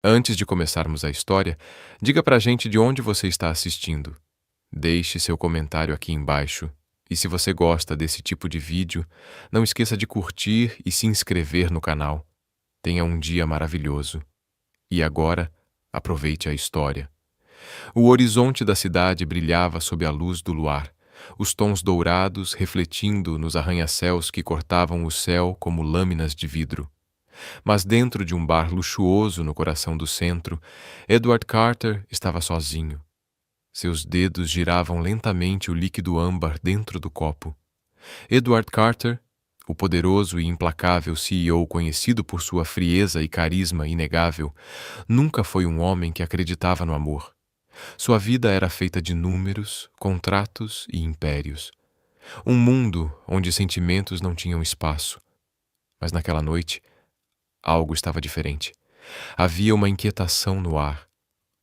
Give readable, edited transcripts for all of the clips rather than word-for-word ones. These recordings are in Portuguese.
Antes de começarmos a história, diga pra gente de onde você está assistindo. Deixe seu comentário aqui embaixo. E se você gosta desse tipo de vídeo, não esqueça de curtir e se inscrever no canal. Tenha um dia maravilhoso. E agora, aproveite a história. O horizonte da cidade brilhava sob a luz do luar, os tons dourados refletindo nos arranha-céus que cortavam o céu como lâminas de vidro. Mas dentro de um bar luxuoso no coração do centro, Edward Carter estava sozinho. Seus dedos giravam lentamente o líquido âmbar dentro do copo. Edward Carter, o poderoso e implacável CEO conhecido por sua frieza e carisma inegável, nunca foi um homem que acreditava no amor. Sua vida era feita de números, contratos e impérios. Um mundo onde sentimentos não tinham espaço. Mas naquela noite, algo estava diferente. Havia uma inquietação no ar,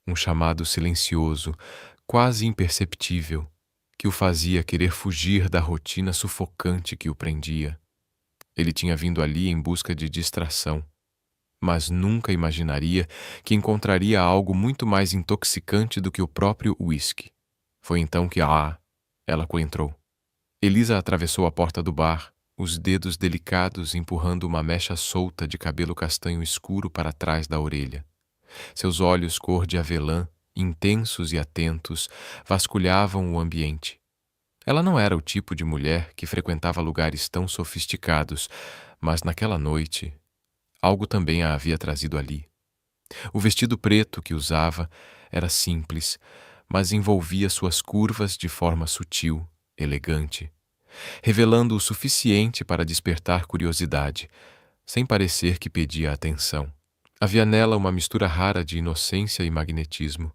um chamado silencioso, quase imperceptível, que o fazia querer fugir da rotina sufocante que o prendia. Ele tinha vindo ali em busca de distração, mas nunca imaginaria que encontraria algo muito mais intoxicante do que o próprio uísque. Foi então que ela coentrou. Elisa atravessou a porta do bar, os dedos delicados empurrando uma mecha solta de cabelo castanho escuro para trás da orelha. Seus olhos cor de avelã, intensos e atentos, vasculhavam o ambiente. Ela não era o tipo de mulher que frequentava lugares tão sofisticados, mas naquela noite, algo também a havia trazido ali. O vestido preto que usava era simples, mas envolvia suas curvas de forma sutil, elegante, revelando o suficiente para despertar curiosidade, sem parecer que pedia atenção. Havia nela uma mistura rara de inocência e magnetismo.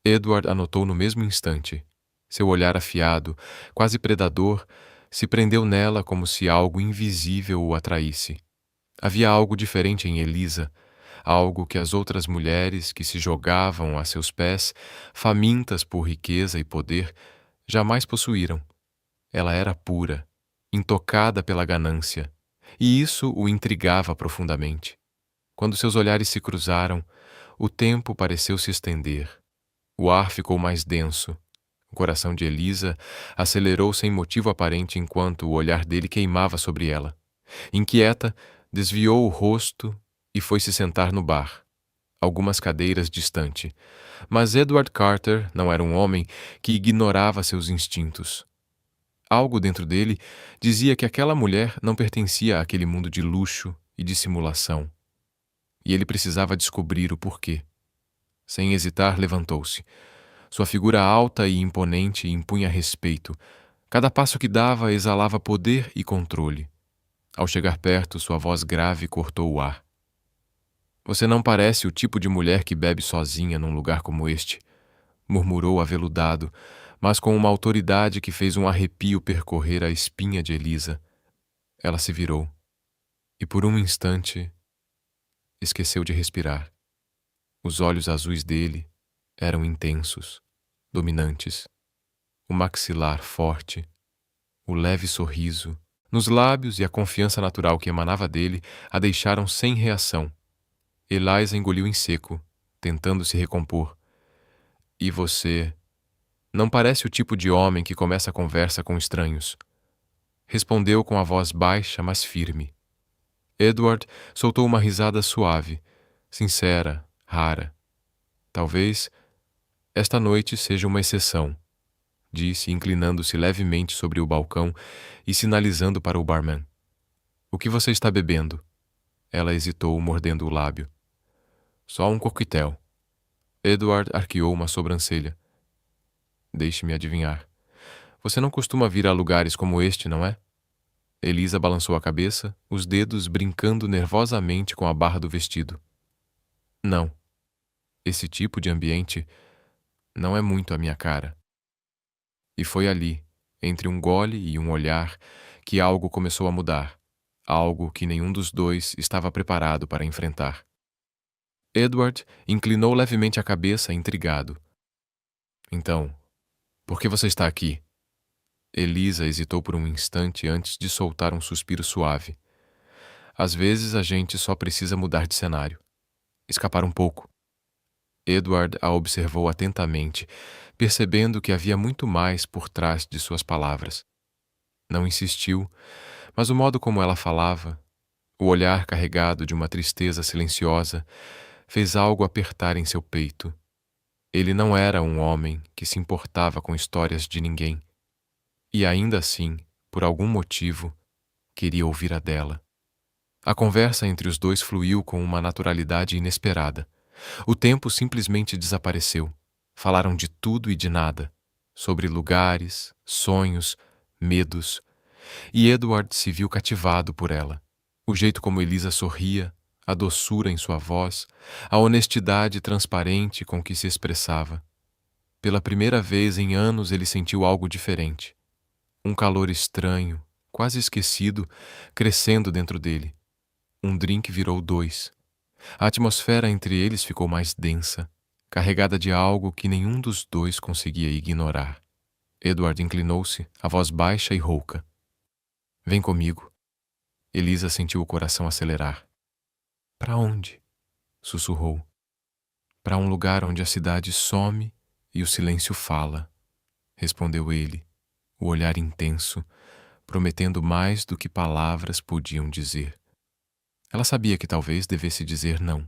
Edward anotou no mesmo instante. Seu olhar afiado, quase predador, se prendeu nela como se algo invisível o atraísse. Havia algo diferente em Elisa, algo que as outras mulheres que se jogavam a seus pés, famintas por riqueza e poder, jamais possuíram. Ela era pura, intocada pela ganância, e isso o intrigava profundamente. Quando seus olhares se cruzaram, o tempo pareceu se estender. O ar ficou mais denso. O coração de Elisa acelerou sem motivo aparente enquanto o olhar dele queimava sobre ela. Inquieta, desviou o rosto e foi se sentar no bar, algumas cadeiras distante. Mas Edward Carter não era um homem que ignorava seus instintos. Algo dentro dele dizia que aquela mulher não pertencia àquele mundo de luxo e dissimulação. E ele precisava descobrir o porquê. Sem hesitar, levantou-se. Sua figura alta e imponente impunha respeito. Cada passo que dava exalava poder e controle. Ao chegar perto, sua voz grave cortou o ar. "Você não parece o tipo de mulher que bebe sozinha num lugar como este", murmurou aveludado, mas com uma autoridade que fez um arrepio percorrer a espinha de Elisa. Ela se virou. E por um instante, esqueceu de respirar. Os olhos azuis dele eram intensos, dominantes. O maxilar forte, o leve sorriso, nos lábios e a confiança natural que emanava dele a deixaram sem reação. Eliza engoliu em seco, tentando se recompor. "E você não parece o tipo de homem que começa a conversa com estranhos", respondeu com a voz baixa, mas firme. Edward soltou uma risada suave, sincera, rara. "Talvez esta noite seja uma exceção", disse, inclinando-se levemente sobre o balcão e sinalizando para o barman. "O que você está bebendo?" Ela hesitou, mordendo o lábio. "Só um coquetel." Edward arqueou uma sobrancelha. "Deixe-me adivinhar. Você não costuma vir a lugares como este, não é?" Elisa balançou a cabeça, os dedos brincando nervosamente com a barra do vestido. "Não. Esse tipo de ambiente não é muito a minha cara." E foi ali, entre um gole e um olhar, que algo começou a mudar, algo que nenhum dos dois estava preparado para enfrentar. Edward inclinou levemente a cabeça, intrigado. "Então, por que você está aqui?" Elisa hesitou por um instante antes de soltar um suspiro suave. "Às vezes a gente só precisa mudar de cenário." escapar um pouco. Edward a observou atentamente, percebendo que havia muito mais por trás de suas palavras. Não insistiu, mas o modo como ela falava, o olhar carregado de uma tristeza silenciosa, fez algo apertar em seu peito. Ele não era um homem que se importava com histórias de ninguém. E ainda assim, por algum motivo, queria ouvir a dela. A conversa entre os dois fluiu com uma naturalidade inesperada. O tempo simplesmente desapareceu. Falaram de tudo e de nada, sobre lugares, sonhos, medos, e Edward se viu cativado por ela. O jeito como Elisa sorria, a doçura em sua voz, a honestidade transparente com que se expressava. Pela primeira vez em anos ele sentiu algo diferente. Um calor estranho, quase esquecido, crescendo dentro dele. Um drink virou dois. A atmosfera entre eles ficou mais densa, carregada de algo que nenhum dos dois conseguia ignorar. Edward inclinou-se, a voz baixa e rouca. Vem comigo. Elisa sentiu o coração acelerar. Para onde? Sussurrou. Para um lugar onde a cidade some e o silêncio fala, respondeu ele, o olhar intenso, prometendo mais do que palavras podiam dizer. Ela sabia que talvez devesse dizer não.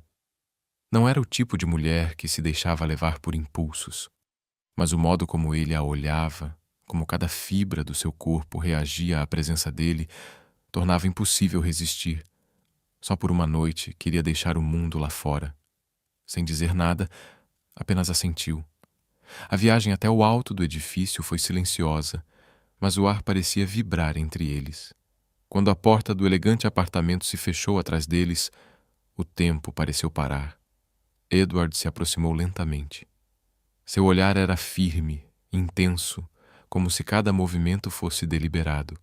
Não era o tipo de mulher que se deixava levar por impulsos, mas o modo como ele a olhava, como cada fibra do seu corpo reagia à presença dele, tornava impossível resistir. Só por uma noite queria deixar o mundo lá fora. Sem dizer nada, apenas assentiu. A viagem até o alto do edifício foi silenciosa, mas o ar parecia vibrar entre eles. Quando a porta do elegante apartamento se fechou atrás deles, o tempo pareceu parar. Edward se aproximou lentamente. Seu olhar era firme, intenso, como se cada movimento fosse deliberado.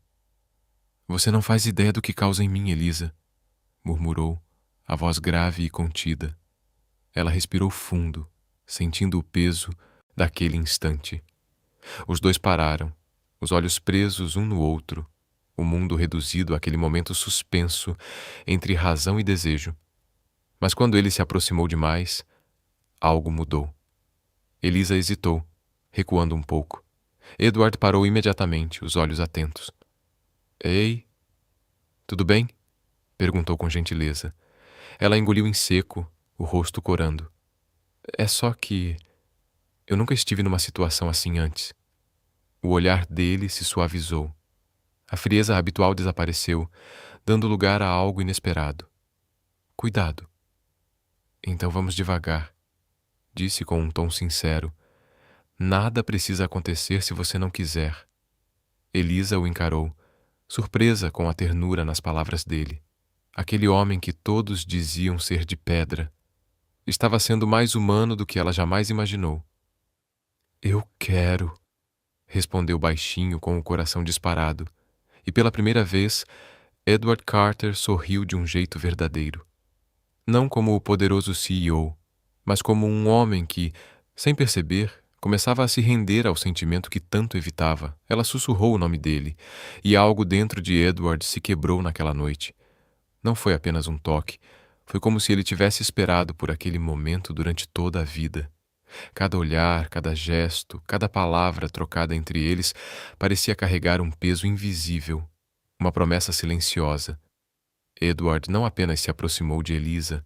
Você não faz ideia do que causa em mim, Elisa, murmurou, a voz grave e contida. Ela respirou fundo, sentindo o peso daquele instante. Os dois pararam, os olhos presos um no outro, o mundo reduzido àquele momento suspenso entre razão e desejo. Mas quando ele se aproximou demais, algo mudou. Elisa hesitou, recuando um pouco. Edward parou imediatamente, os olhos atentos. Ei, tudo bem? Perguntou com gentileza. Ela engoliu em seco, o rosto corando. É só que eu nunca estive numa situação assim antes. O olhar dele se suavizou. A frieza habitual desapareceu, dando lugar a algo inesperado. Cuidado. Então vamos devagar, disse com um tom sincero. Nada precisa acontecer se você não quiser. Elisa o encarou, surpresa com a ternura nas palavras dele. Aquele homem que todos diziam ser de pedra estava sendo mais humano do que ela jamais imaginou. Eu quero, respondeu baixinho com o coração disparado, e pela primeira vez, Edward Carter sorriu de um jeito verdadeiro. Não como o poderoso CEO, mas como um homem que, sem perceber, começava a se render ao sentimento que tanto evitava. Ela sussurrou o nome dele, e algo dentro de Edward se quebrou naquela noite. Não foi apenas um toque, foi como se ele tivesse esperado por aquele momento durante toda a vida. Cada olhar, cada gesto, cada palavra trocada entre eles parecia carregar um peso invisível, uma promessa silenciosa. Edward não apenas se aproximou de Elisa,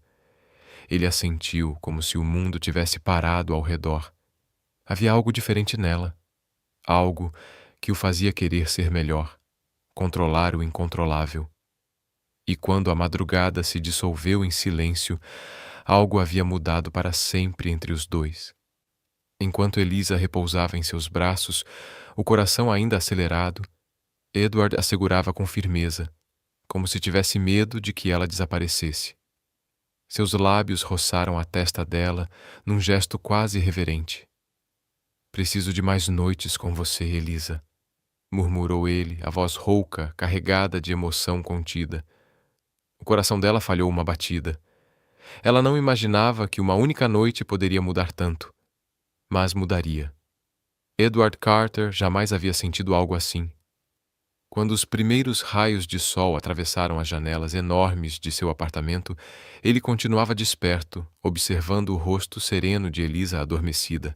ele a sentiu como se o mundo tivesse parado ao redor. Havia algo diferente nela, algo que o fazia querer ser melhor, controlar o incontrolável. E quando a madrugada se dissolveu em silêncio, algo havia mudado para sempre entre os dois. Enquanto Elisa repousava em seus braços, o coração ainda acelerado, Edward a segurava com firmeza, como se tivesse medo de que ela desaparecesse. Seus lábios roçaram a testa dela num gesto quase reverente. Preciso de mais noites com você, Elisa, murmurou ele, a voz rouca, carregada de emoção contida. O coração dela falhou uma batida. Ela não imaginava que uma única noite poderia mudar tanto, mas mudaria. Edward Carter jamais havia sentido algo assim. Quando os primeiros raios de sol atravessaram as janelas enormes de seu apartamento, ele continuava desperto, observando o rosto sereno de Elisa adormecida.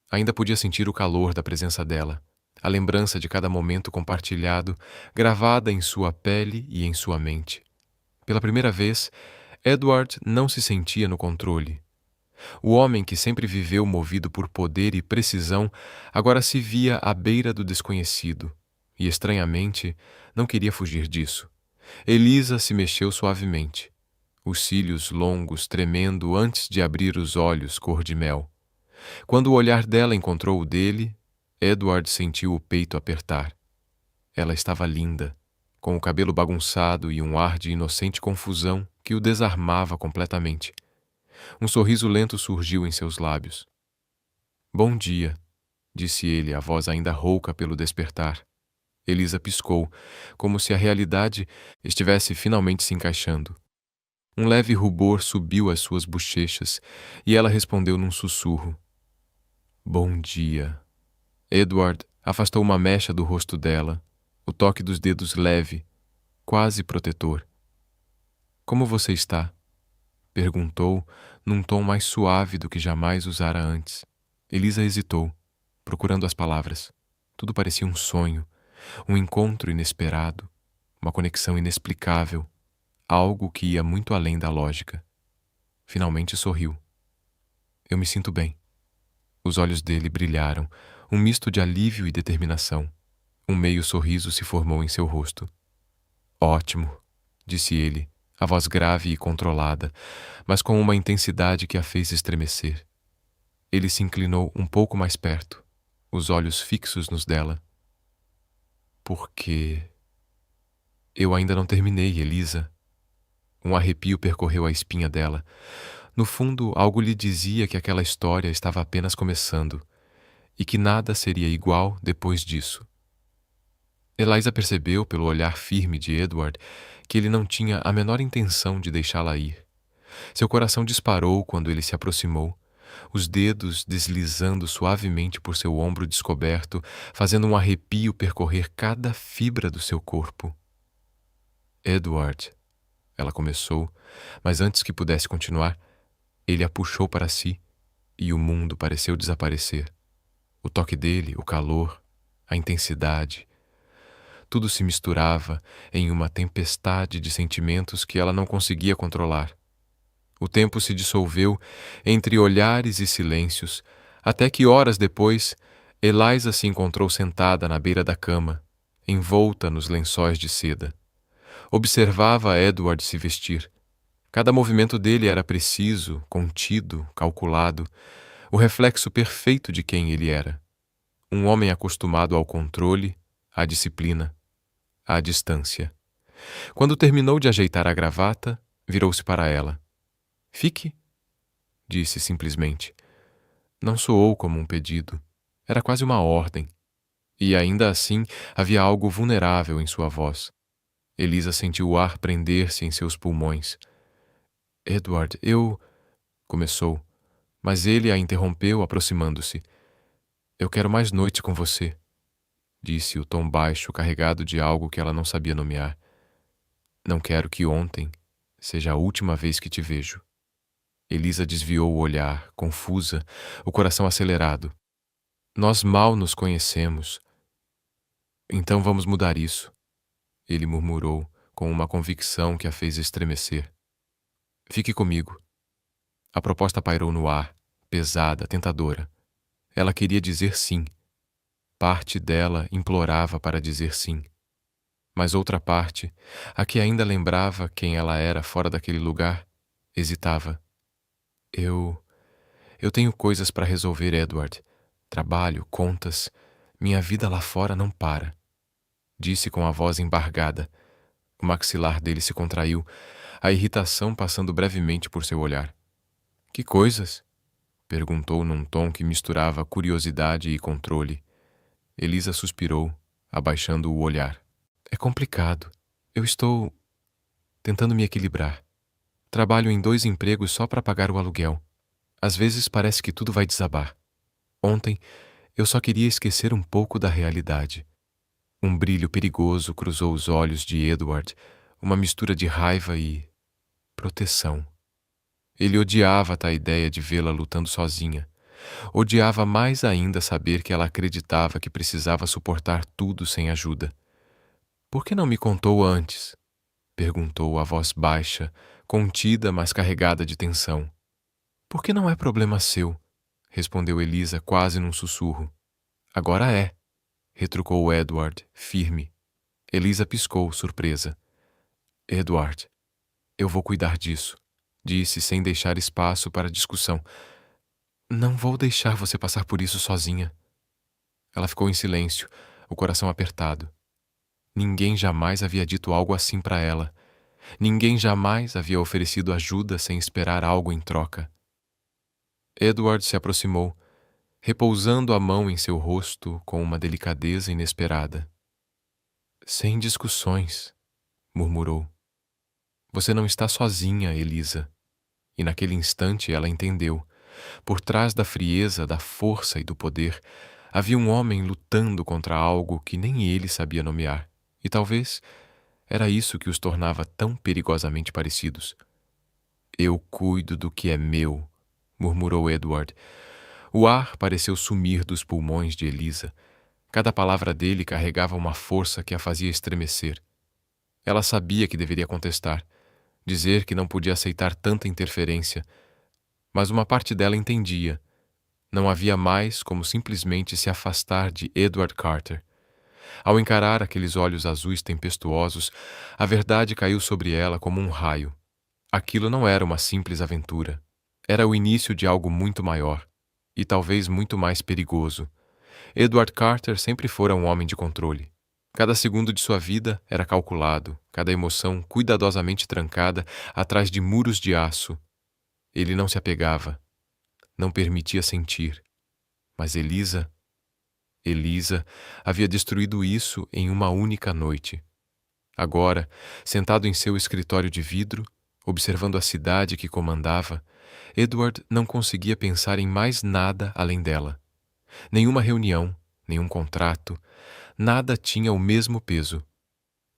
Ainda podia sentir o calor da presença dela, a lembrança de cada momento compartilhado, gravada em sua pele e em sua mente. Pela primeira vez, Edward não se sentia no controle. O homem que sempre viveu movido por poder e precisão agora se via à beira do desconhecido. E, estranhamente, não queria fugir disso. Elisa se mexeu suavemente, os cílios longos tremendo antes de abrir os olhos cor de mel. Quando o olhar dela encontrou o dele, Edward sentiu o peito apertar. Ela estava linda, com o cabelo bagunçado e um ar de inocente confusão que o desarmava completamente. Um sorriso lento surgiu em seus lábios. "Bom dia", disse ele, a voz ainda rouca pelo despertar. Elisa piscou, como se a realidade estivesse finalmente se encaixando. Um leve rubor subiu às suas bochechas e ela respondeu num sussurro. "Bom dia." Edward afastou uma mecha do rosto dela, o toque dos dedos leve, quase protetor. "Como você está?" perguntou, num tom mais suave do que jamais usara antes. Elisa hesitou, procurando as palavras. Tudo parecia um sonho, um encontro inesperado, uma conexão inexplicável, algo que ia muito além da lógica. Finalmente sorriu. "Eu me sinto bem." Os olhos dele brilharam, um misto de alívio e determinação. Um meio sorriso se formou em seu rosto. "Ótimo", disse ele, a voz grave e controlada, mas com uma intensidade que a fez estremecer. Ele se inclinou um pouco mais perto, os olhos fixos nos dela. "Porque eu ainda não terminei, Elisa." Um arrepio percorreu a espinha dela. No fundo, algo lhe dizia que aquela história estava apenas começando e que nada seria igual depois disso. Eliza percebeu pelo olhar firme de Edward que ele não tinha a menor intenção de deixá-la ir. Seu coração disparou quando ele se aproximou, os dedos deslizando suavemente por seu ombro descoberto, fazendo um arrepio percorrer cada fibra do seu corpo. "Edward", ela começou, mas antes que pudesse continuar, ele a puxou para si e o mundo pareceu desaparecer. O toque dele, o calor, a intensidade, tudo se misturava em uma tempestade de sentimentos que ela não conseguia controlar. O tempo se dissolveu entre olhares e silêncios, até que horas depois, Eliza se encontrou sentada na beira da cama, envolta nos lençóis de seda. Observava Edward se vestir. Cada movimento dele era preciso, contido, calculado, o reflexo perfeito de quem ele era. Um homem acostumado ao controle, à disciplina, à distância. Quando terminou de ajeitar a gravata, virou-se para ela. "Fique", disse simplesmente. Não soou como um pedido. Era quase uma ordem. E ainda assim havia algo vulnerável em sua voz. Elisa sentiu o ar prender-se em seus pulmões. "Edward, eu..." começou, mas ele a interrompeu aproximando-se. "Eu quero mais noite com você", disse o tom baixo carregado de algo que ela não sabia nomear. "Não quero que ontem seja a última vez que te vejo." Elisa desviou o olhar, confusa, o coração acelerado. "Nós mal nos conhecemos." "Então vamos mudar isso", ele murmurou, com uma convicção que a fez estremecer. "Fique comigo." A proposta pairou no ar, pesada, tentadora. Ela queria dizer sim. Parte dela implorava para dizer sim. Mas outra parte, a que ainda lembrava quem ela era fora daquele lugar, hesitava. Eu tenho coisas para resolver, Edward. Trabalho, contas. Minha vida lá fora não para." Disse com a voz embargada. O maxilar dele se contraiu, a irritação passando brevemente por seu olhar. "Que coisas?" perguntou num tom que misturava curiosidade e controle. Elisa suspirou, abaixando o olhar. "É complicado. Eu estou tentando me equilibrar. Trabalho em 2 empregos só para pagar o aluguel. Às vezes parece que tudo vai desabar. Ontem, eu só queria esquecer um pouco da realidade." Um brilho perigoso cruzou os olhos de Edward, uma mistura de raiva e proteção. Ele odiava a ideia de vê-la lutando sozinha. Odiava mais ainda saber que ela acreditava que precisava suportar tudo sem ajuda. "Por que não me contou antes?" perguntou a voz baixa, contida, mas carregada de tensão. "Por que não é problema seu?" respondeu Elisa quase num sussurro. "Agora é", retrucou Edward, firme. Elisa piscou, surpresa. "Edward, eu vou cuidar disso", disse sem deixar espaço para discussão. "Não vou deixar você passar por isso sozinha." Ela ficou em silêncio, o coração apertado. Ninguém jamais havia dito algo assim para ela. Ninguém jamais havia oferecido ajuda sem esperar algo em troca. Edward se aproximou, repousando a mão em seu rosto com uma delicadeza inesperada. "Sem discussões", murmurou. "Você não está sozinha, Elisa." E naquele instante ela entendeu. Por trás da frieza, da força e do poder, havia um homem lutando contra algo que nem ele sabia nomear. E talvez era isso que os tornava tão perigosamente parecidos. "Eu cuido do que é meu", murmurou Edward. O ar pareceu sumir dos pulmões de Elisa. Cada palavra dele carregava uma força que a fazia estremecer. Ela sabia que deveria contestar, dizer que não podia aceitar tanta interferência, mas uma parte dela entendia. Não havia mais como simplesmente se afastar de Edward Carter. Ao encarar aqueles olhos azuis tempestuosos, a verdade caiu sobre ela como um raio. Aquilo não era uma simples aventura. Era o início de algo muito maior, e talvez muito mais perigoso. Edward Carter sempre fora um homem de controle. Cada segundo de sua vida era calculado, cada emoção cuidadosamente trancada atrás de muros de aço. Ele não se apegava, não permitia sentir. Mas Elisa havia destruído isso em uma única noite. Agora, sentado em seu escritório de vidro, observando a cidade que comandava, Edward não conseguia pensar em mais nada além dela. Nenhuma reunião, nenhum contrato, nada tinha o mesmo peso.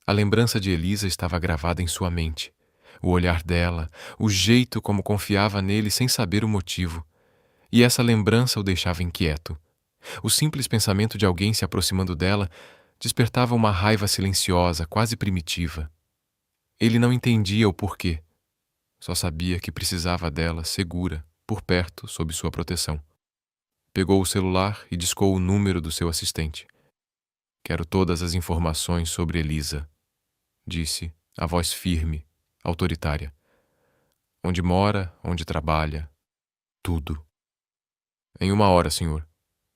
A lembrança de Elisa estava gravada em sua mente. O olhar dela, o jeito como confiava nele sem saber o motivo. E essa lembrança o deixava inquieto. O simples pensamento de alguém se aproximando dela despertava uma raiva silenciosa, quase primitiva. Ele não entendia o porquê. Só sabia que precisava dela, segura, por perto, sob sua proteção. Pegou o celular e discou o número do seu assistente. "Quero todas as informações sobre Elisa", disse, a voz firme, autoritária. "Onde mora, onde trabalha, tudo." "Em 1 hora, senhor",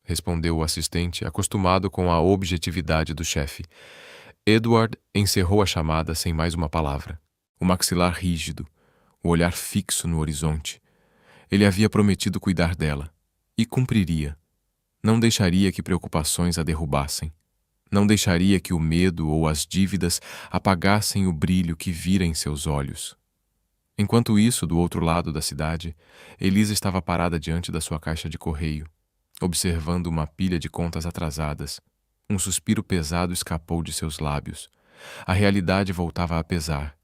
respondeu o assistente, acostumado com a objetividade do chefe. Edward encerrou a chamada sem mais uma palavra. O maxilar rígido, o olhar fixo no horizonte. Ele havia prometido cuidar dela. E cumpriria. Não deixaria que preocupações a derrubassem. Não deixaria que o medo ou as dívidas apagassem o brilho que vira em seus olhos. Enquanto isso, do outro lado da cidade, Elisa estava parada diante da sua caixa de correio, observando uma pilha de contas atrasadas. Um suspiro pesado escapou de seus lábios. A realidade voltava a pesar.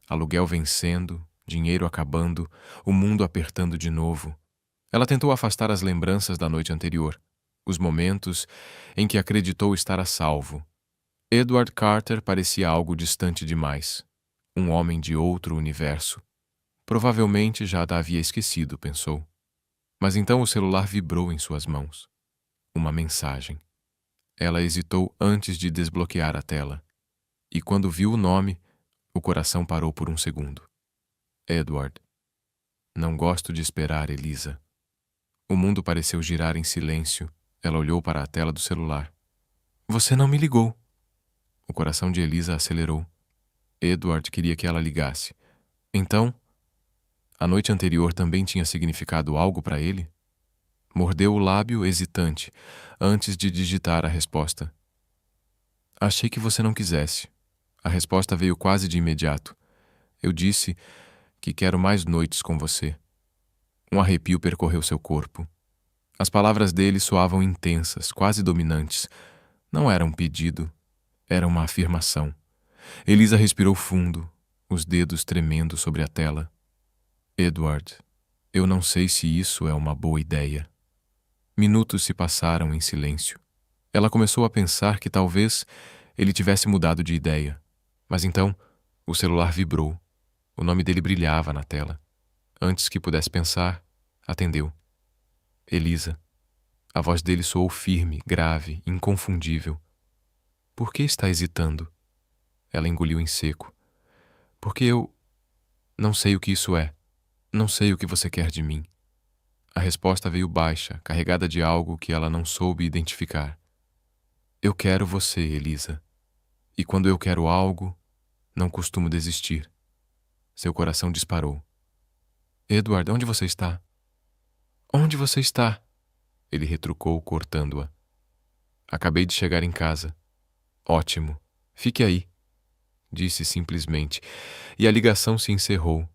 Aluguel vencendo, dinheiro acabando, o mundo apertando de novo. Ela tentou afastar as lembranças da noite anterior, os momentos em que acreditou estar a salvo. Edward Carter parecia algo distante demais. Um homem de outro universo. Provavelmente já a havia esquecido, pensou. Mas então o celular vibrou em suas mãos. Uma mensagem. Ela hesitou antes de desbloquear a tela. E quando viu o nome, o coração parou por um segundo. Edward. "Não gosto de esperar, Elisa." O mundo pareceu girar em silêncio. Ela olhou para a tela do celular. "Você não me ligou." O coração de Elisa acelerou. Edward queria que ela ligasse. Então, a noite anterior também tinha significado algo para ele? Mordeu o lábio hesitante, antes de digitar a resposta. "Achei que você não quisesse." A resposta veio quase de imediato. "Eu disse que quero mais noites com você." Um arrepio percorreu seu corpo. As palavras dele soavam intensas, quase dominantes. Não era um pedido. Era uma afirmação. Elisa respirou fundo, os dedos tremendo sobre a tela. Edward, eu não sei se isso é uma boa ideia. Minutos se passaram em silêncio. Ela começou a pensar que talvez ele tivesse mudado de ideia. Mas então, o celular vibrou. O nome dele brilhava na tela. Antes que pudesse pensar, atendeu. Elisa. A voz dele soou firme, grave, inconfundível. Por que está hesitando? Ela engoliu em seco. Porque eu não sei o que isso é. Não sei o que você quer de mim. A resposta veio baixa, carregada de algo que ela não soube identificar. Eu quero você, Elisa. E quando eu quero algo, não costumo desistir. Seu coração disparou. Edward, onde você está? Onde você está? Ele retrucou, cortando-a. Acabei de chegar em casa. Ótimo. Fique aí, disse simplesmente, e a ligação se encerrou.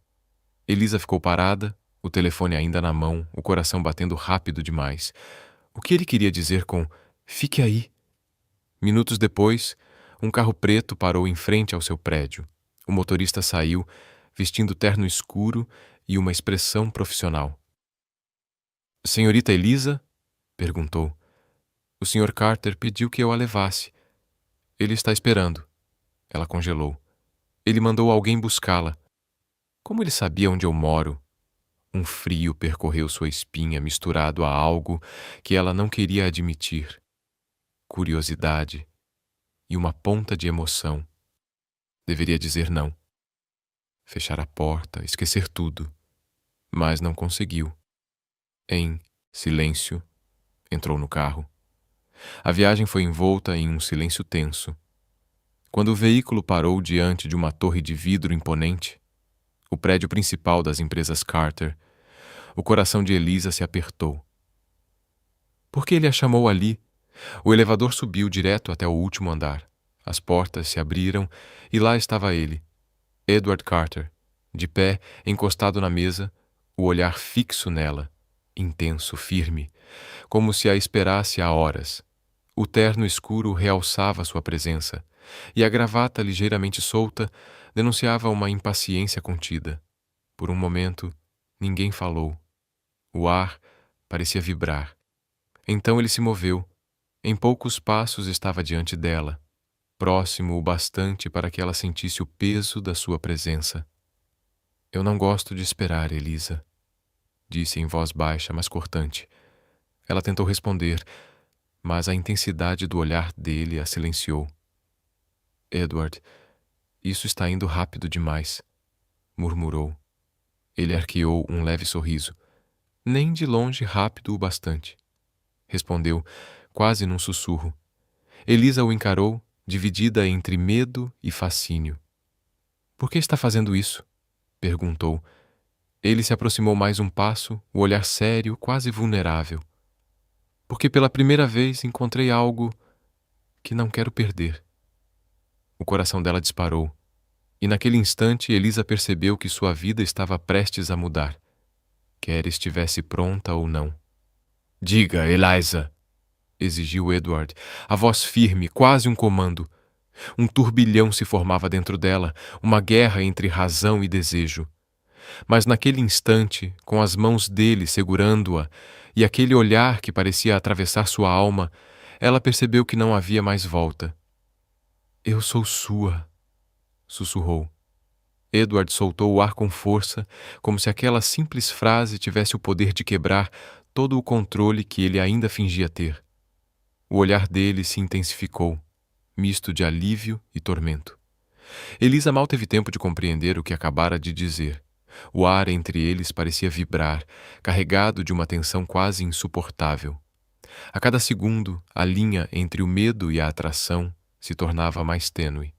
Elisa ficou parada, o telefone ainda na mão, o coração batendo rápido demais. O que ele queria dizer com "fique aí"? Minutos depois, um carro preto parou em frente ao seu prédio. O motorista saiu, vestindo terno escuro e uma expressão profissional. Senhorita Elisa? Perguntou. O Sr. Carter pediu que eu a levasse. Ele está esperando. Ela congelou. Ele mandou alguém buscá-la. Como ele sabia onde eu moro? Um frio percorreu sua espinha misturado a algo que ela não queria admitir. Curiosidade e uma ponta de emoção. Deveria dizer não. Fechar a porta, esquecer tudo. Mas não conseguiu. Em silêncio, entrou no carro. A viagem foi envolta em um silêncio tenso. Quando o veículo parou diante de uma torre de vidro imponente, o prédio principal das empresas Carter, o coração de Elisa se apertou. Por que ele a chamou ali? O elevador subiu direto até o último andar. As portas se abriram e lá estava ele, Edward Carter, de pé, encostado na mesa, o olhar fixo nela, intenso, firme, como se a esperasse há horas. O terno escuro realçava sua presença, e a gravata ligeiramente solta denunciava uma impaciência contida. Por um momento, ninguém falou. O ar parecia vibrar. Então ele se moveu. Em poucos passos estava diante dela, próximo o bastante para que ela sentisse o peso da sua presença. Eu não gosto de esperar, Elisa, disse em voz baixa, mas cortante. Ela tentou responder, mas a intensidade do olhar dele a silenciou. Edward, isso está indo rápido demais, murmurou. Ele arqueou um leve sorriso. Nem de longe rápido o bastante. Respondeu, quase num sussurro. Elisa o encarou, dividida entre medo e fascínio. Por que está fazendo isso? Perguntou. Ele se aproximou mais um passo, o olhar sério, quase vulnerável. Porque pela primeira vez encontrei algo que não quero perder. O coração dela disparou, e naquele instante Elisa percebeu que sua vida estava prestes a mudar, quer estivesse pronta ou não. Diga, Eliza, exigiu Edward, a voz firme, quase um comando. Um turbilhão se formava dentro dela, uma guerra entre razão e desejo. Mas naquele instante, com as mãos dele segurando-a e aquele olhar que parecia atravessar sua alma, ela percebeu que não havia mais volta. Eu sou sua, sussurrou. Edward soltou o ar com força, como se aquela simples frase tivesse o poder de quebrar todo o controle que ele ainda fingia ter. O olhar dele se intensificou, misto de alívio e tormento. Elisa mal teve tempo de compreender o que acabara de dizer. O ar entre eles parecia vibrar, carregado de uma tensão quase insuportável. A cada segundo, a linha entre o medo e a atração se tornava mais tênue.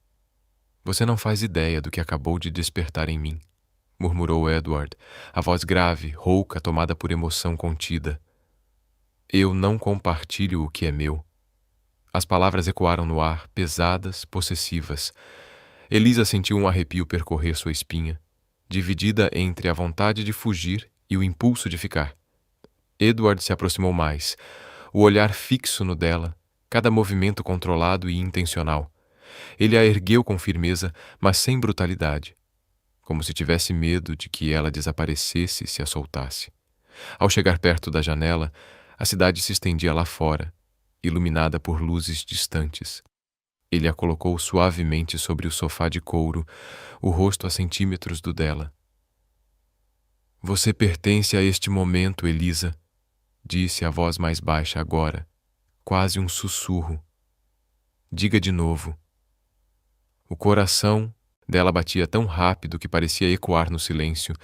Você não faz ideia do que acabou de despertar em mim, murmurou Edward, a voz grave, rouca, tomada por emoção contida. Eu não compartilho o que é meu. As palavras ecoaram no ar, pesadas, possessivas. Elisa sentiu um arrepio percorrer sua espinha, dividida entre a vontade de fugir e o impulso de ficar. Edward se aproximou mais, o olhar fixo no dela, cada movimento controlado e intencional. Ele a ergueu com firmeza, mas sem brutalidade, como se tivesse medo de que ela desaparecesse se a soltasse. Ao chegar perto da janela, a cidade se estendia lá fora, iluminada por luzes distantes. Ele a colocou suavemente sobre o sofá de couro, o rosto a centímetros do dela. Você pertence a este momento, Elisa, disse a voz mais baixa agora, quase um sussurro. Diga de novo. O coração dela batia tão rápido que parecia ecoar no silêncio.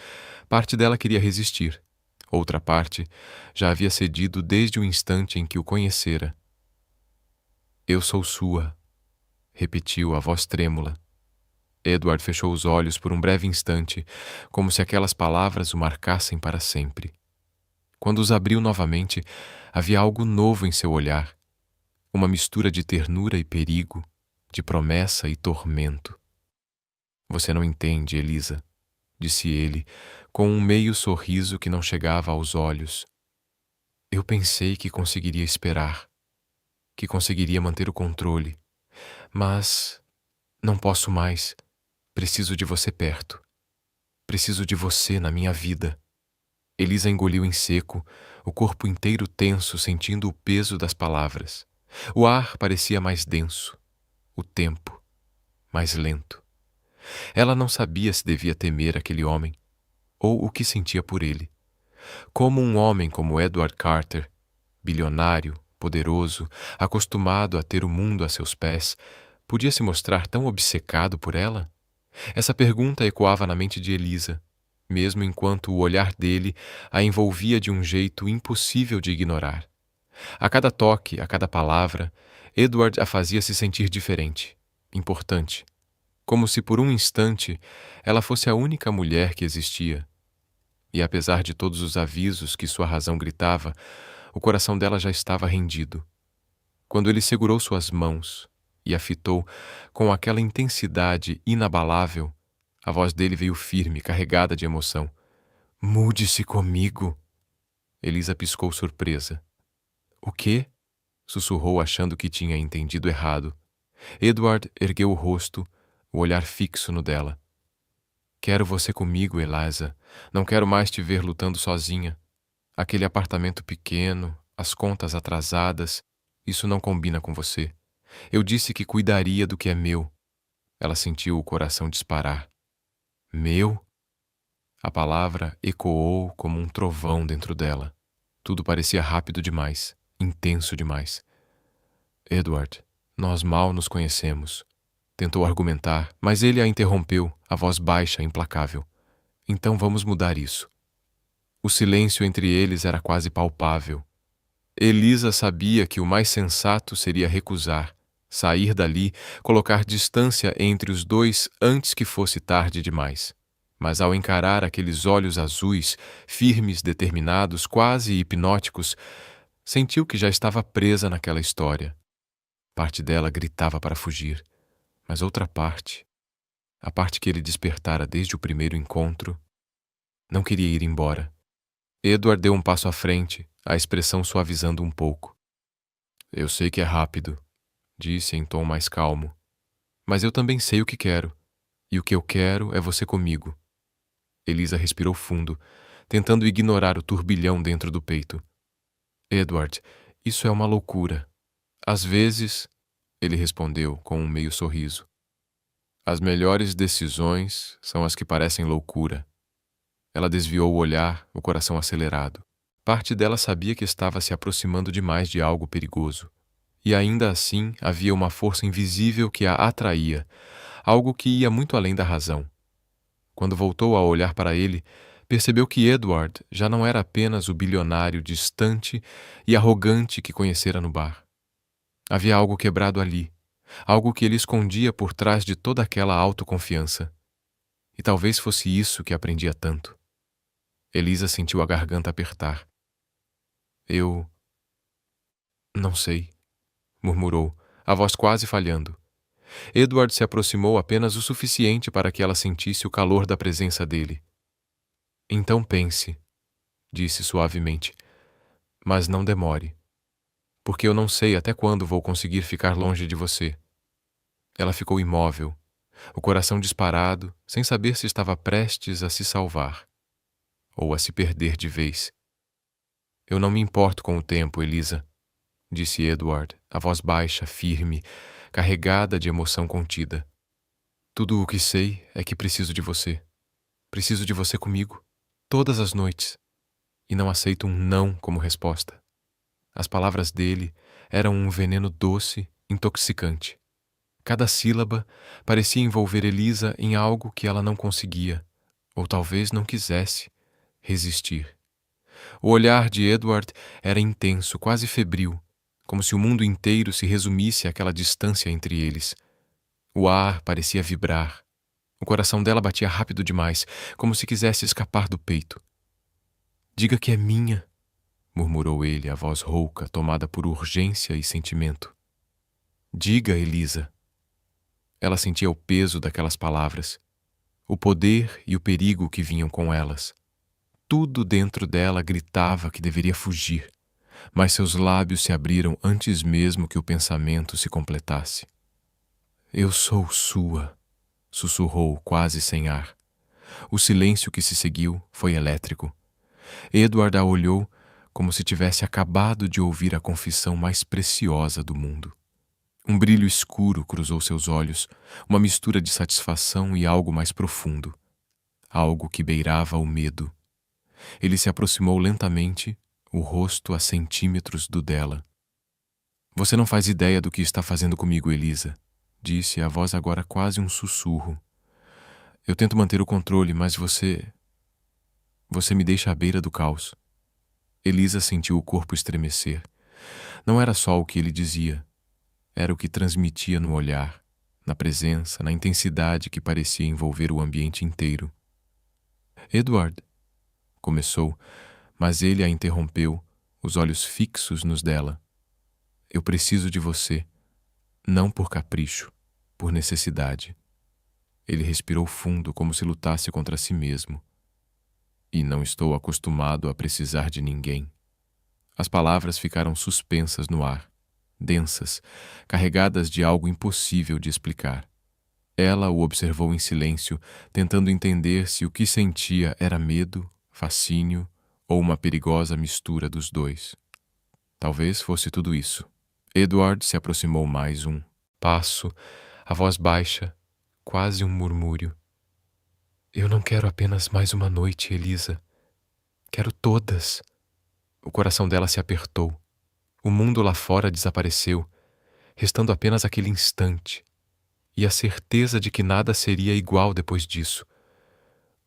Parte dela queria resistir. Outra parte já havia cedido desde o instante em que o conhecera. Eu sou sua, repetiu a voz trêmula. Edward fechou os olhos por um breve instante, como se aquelas palavras o marcassem para sempre. Quando os abriu novamente, havia algo novo em seu olhar, uma mistura de ternura e perigo, de promessa e tormento. Você não entende, Elisa, disse ele, com um meio sorriso que não chegava aos olhos. Eu pensei que conseguiria esperar, que conseguiria manter o controle, mas não posso mais. Preciso de você perto. Preciso de você na minha vida. Elisa engoliu em seco, o corpo inteiro tenso, sentindo o peso das palavras. O ar parecia mais denso, o tempo mais lento. Ela não sabia se devia temer aquele homem, ou o que sentia por ele. Como um homem como Edward Carter, bilionário, poderoso, acostumado a ter o mundo a seus pés, podia se mostrar tão obcecado por ela? Essa pergunta ecoava na mente de Elisa, mesmo enquanto o olhar dele a envolvia de um jeito impossível de ignorar. A cada toque, a cada palavra, Edward a fazia se sentir diferente, importante, como se por um instante ela fosse a única mulher que existia. E apesar de todos os avisos que sua razão gritava, o coração dela já estava rendido. Quando ele segurou suas mãos e a fitou com aquela intensidade inabalável, a voz dele veio firme, carregada de emoção. Mude-se comigo! Elisa piscou surpresa. O quê? Sussurrou, achando que tinha entendido errado. Edward ergueu o rosto, o olhar fixo no dela. Quero você comigo, Eliza. Não quero mais te ver lutando sozinha. Aquele apartamento pequeno, as contas atrasadas, isso não combina com você. Eu disse que cuidaria do que é meu. Ela sentiu o coração disparar. Meu? A palavra ecoou como um trovão dentro dela. Tudo parecia rápido demais, intenso demais. Edward, nós mal nos conhecemos. Tentou argumentar, mas ele a interrompeu, a voz baixa, implacável. Então vamos mudar isso. O silêncio entre eles era quase palpável. Elisa sabia que o mais sensato seria recusar, sair dali, colocar distância entre os dois antes que fosse tarde demais. Mas ao encarar aqueles olhos azuis, firmes, determinados, quase hipnóticos, sentiu que já estava presa naquela história. Parte dela gritava para fugir, mas outra parte, a parte que ele despertara desde o primeiro encontro, não queria ir embora. Edward deu um passo à frente, a expressão suavizando um pouco. Eu sei que é rápido, disse em tom mais calmo, mas eu também sei o que quero, e o que eu quero é você comigo. Elisa respirou fundo, tentando ignorar o turbilhão dentro do peito. Edward, isso é uma loucura. Às vezes, ele respondeu com um meio sorriso. As melhores decisões são as que parecem loucura. Ela desviou o olhar, o coração acelerado. Parte dela sabia que estava se aproximando demais de algo perigoso. E ainda assim havia uma força invisível que a atraía, algo que ia muito além da razão. Quando voltou a olhar para ele, percebeu que Edward já não era apenas o bilionário distante e arrogante que conhecera no bar. Havia algo quebrado ali, algo que ele escondia por trás de toda aquela autoconfiança. E talvez fosse isso que aprendia tanto. Elisa sentiu a garganta apertar. Eu não sei, murmurou, a voz quase falhando. Edward se aproximou apenas o suficiente para que ela sentisse o calor da presença dele. Então pense, disse suavemente, mas não demore, porque eu não sei até quando vou conseguir ficar longe de você. Ela ficou imóvel, o coração disparado, sem saber se estava prestes a se salvar ou a se perder de vez. Eu não me importo com o tempo, Elisa, disse Edward, a voz baixa, firme, carregada de emoção contida. Tudo o que sei é que preciso de você. Preciso de você comigo, todas as noites. E não aceito um não como resposta. As palavras dele eram um veneno doce, intoxicante. Cada sílaba parecia envolver Elisa em algo que ela não conseguia, ou talvez não quisesse, resistir. O olhar de Edward era intenso, quase febril, como se o mundo inteiro se resumisse àquela distância entre eles. O ar parecia vibrar. O coração dela batia rápido demais, como se quisesse escapar do peito. Diga que é minha, murmurou ele, a voz rouca, tomada por urgência e sentimento. Diga, Elisa. Ela sentia o peso daquelas palavras, o poder e o perigo que vinham com elas. Tudo dentro dela gritava que deveria fugir, mas seus lábios se abriram antes mesmo que o pensamento se completasse. Eu sou sua, sussurrou quase sem ar. O silêncio que se seguiu foi elétrico. Edward a olhou como se tivesse acabado de ouvir a confissão mais preciosa do mundo. Um brilho escuro cruzou seus olhos, uma mistura de satisfação e algo mais profundo, algo que beirava o medo. Ele se aproximou lentamente, o rosto a centímetros do dela. Você não faz ideia do que está fazendo comigo, Elisa, disse, a voz agora quase um sussurro. Eu tento manter o controle, mas você me deixa à beira do caos. Elisa sentiu o corpo estremecer. Não era só o que ele dizia. Era o que transmitia no olhar, na presença, na intensidade que parecia envolver o ambiente inteiro. Edward, começou, mas ele a interrompeu, os olhos fixos nos dela. Eu preciso de você, não por capricho, por necessidade. Ele respirou fundo, como se lutasse contra si mesmo. E não estou acostumado a precisar de ninguém. As palavras ficaram suspensas no ar, densas, carregadas de algo impossível de explicar. Ela o observou em silêncio, tentando entender se o que sentia era medo, fascínio ou uma perigosa mistura dos dois. Talvez fosse tudo isso. Edward se aproximou mais um passo, a voz baixa, quase um murmúrio. Eu não quero apenas mais uma noite, Elisa. Quero todas. O coração dela se apertou. O mundo lá fora desapareceu, restando apenas aquele instante e a certeza de que nada seria igual depois disso.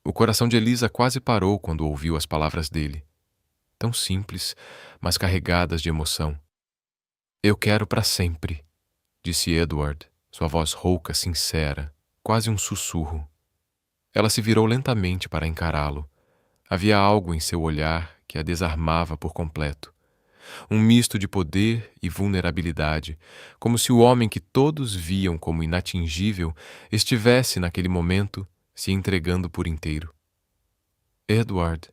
O coração de Elisa quase parou quando ouviu as palavras dele. Tão simples, mas carregadas de emoção. Eu quero para sempre, disse Edward, sua voz rouca, sincera, quase um sussurro. Ela se virou lentamente para encará-lo. Havia algo em seu olhar que a desarmava por completo. Um misto de poder e vulnerabilidade, como se o homem que todos viam como inatingível estivesse, naquele momento, se entregando por inteiro. Edward,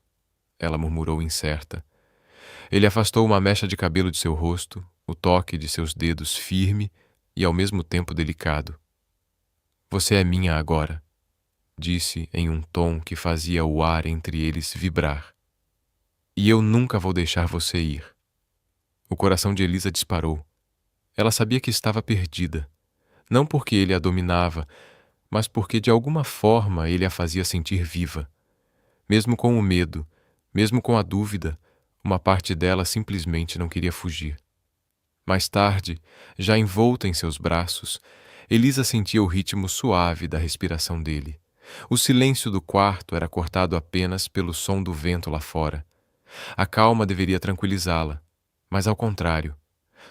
ela murmurou incerta. Ele afastou uma mecha de cabelo de seu rosto, o toque de seus dedos firme e ao mesmo tempo delicado. Você é minha agora, disse em um tom que fazia o ar entre eles vibrar. E eu nunca vou deixar você ir. O coração de Elisa disparou. Ela sabia que estava perdida, não porque ele a dominava, mas porque de alguma forma ele a fazia sentir viva. Mesmo com o medo, mesmo com a dúvida, uma parte dela simplesmente não queria fugir. Mais tarde, já envolta em seus braços, Elisa sentia o ritmo suave da respiração dele. O silêncio do quarto era cortado apenas pelo som do vento lá fora. A calma deveria tranquilizá-la, mas ao contrário,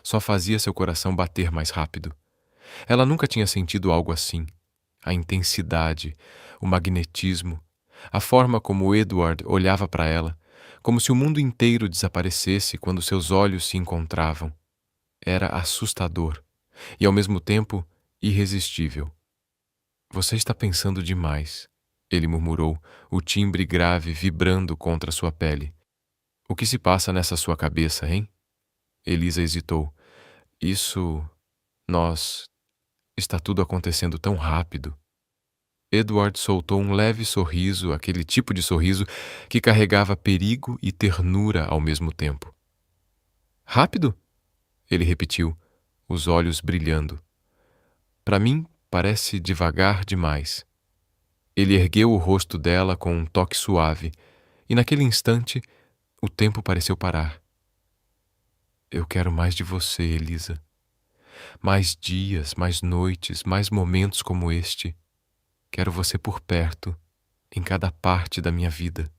só fazia seu coração bater mais rápido. Ela nunca tinha sentido algo assim. A intensidade, o magnetismo, a forma como Edward olhava para ela, como se o mundo inteiro desaparecesse quando seus olhos se encontravam. Era assustador e, ao mesmo tempo, irresistível. Você está pensando demais, ele murmurou, o timbre grave vibrando contra sua pele. O que se passa nessa sua cabeça, hein? Elisa hesitou. Nós Está tudo acontecendo tão rápido. Edward soltou um leve sorriso, aquele tipo de sorriso que carregava perigo e ternura ao mesmo tempo. Rápido? Ele repetiu, os olhos brilhando. Para mim, parece devagar demais. Ele ergueu o rosto dela com um toque suave, e naquele instante, o tempo pareceu parar. Eu quero mais de você, Elisa. Mais dias, mais noites, mais momentos como este. Quero você por perto, em cada parte da minha vida.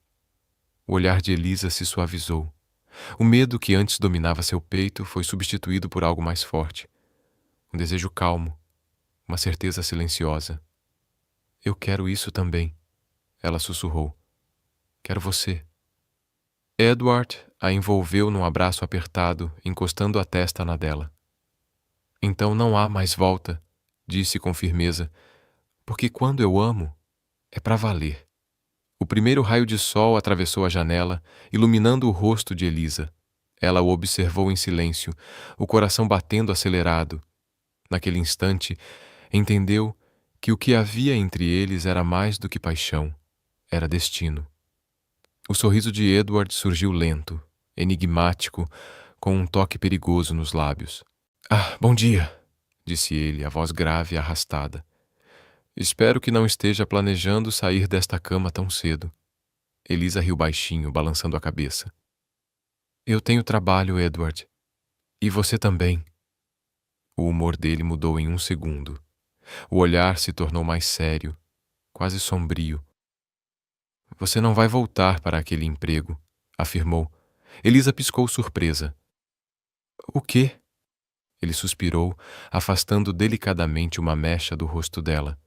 O olhar de Elisa se suavizou. O medo que antes dominava seu peito foi substituído por algo mais forte. Um desejo calmo, uma certeza silenciosa. Eu quero isso também, ela sussurrou. Quero você. Edward a envolveu num abraço apertado, encostando a testa na dela. Então não há mais volta, disse com firmeza, porque quando eu amo, é para valer. O primeiro raio de sol atravessou a janela, iluminando o rosto de Elisa. Ela o observou em silêncio, o coração batendo acelerado. Naquele instante, entendeu que o que havia entre eles era mais do que paixão, era destino. O sorriso de Edward surgiu lento, enigmático, com um toque perigoso nos lábios. Ah, bom dia, disse ele, a voz grave e arrastada. Espero que não esteja planejando sair desta cama tão cedo. Elisa riu baixinho, balançando a cabeça. Eu tenho trabalho, Edward. E você também. O humor dele mudou em um segundo. O olhar se tornou mais sério, quase sombrio. Você não vai voltar para aquele emprego, afirmou. Elisa piscou surpresa. O quê? Ele suspirou, afastando delicadamente uma mecha do rosto dela.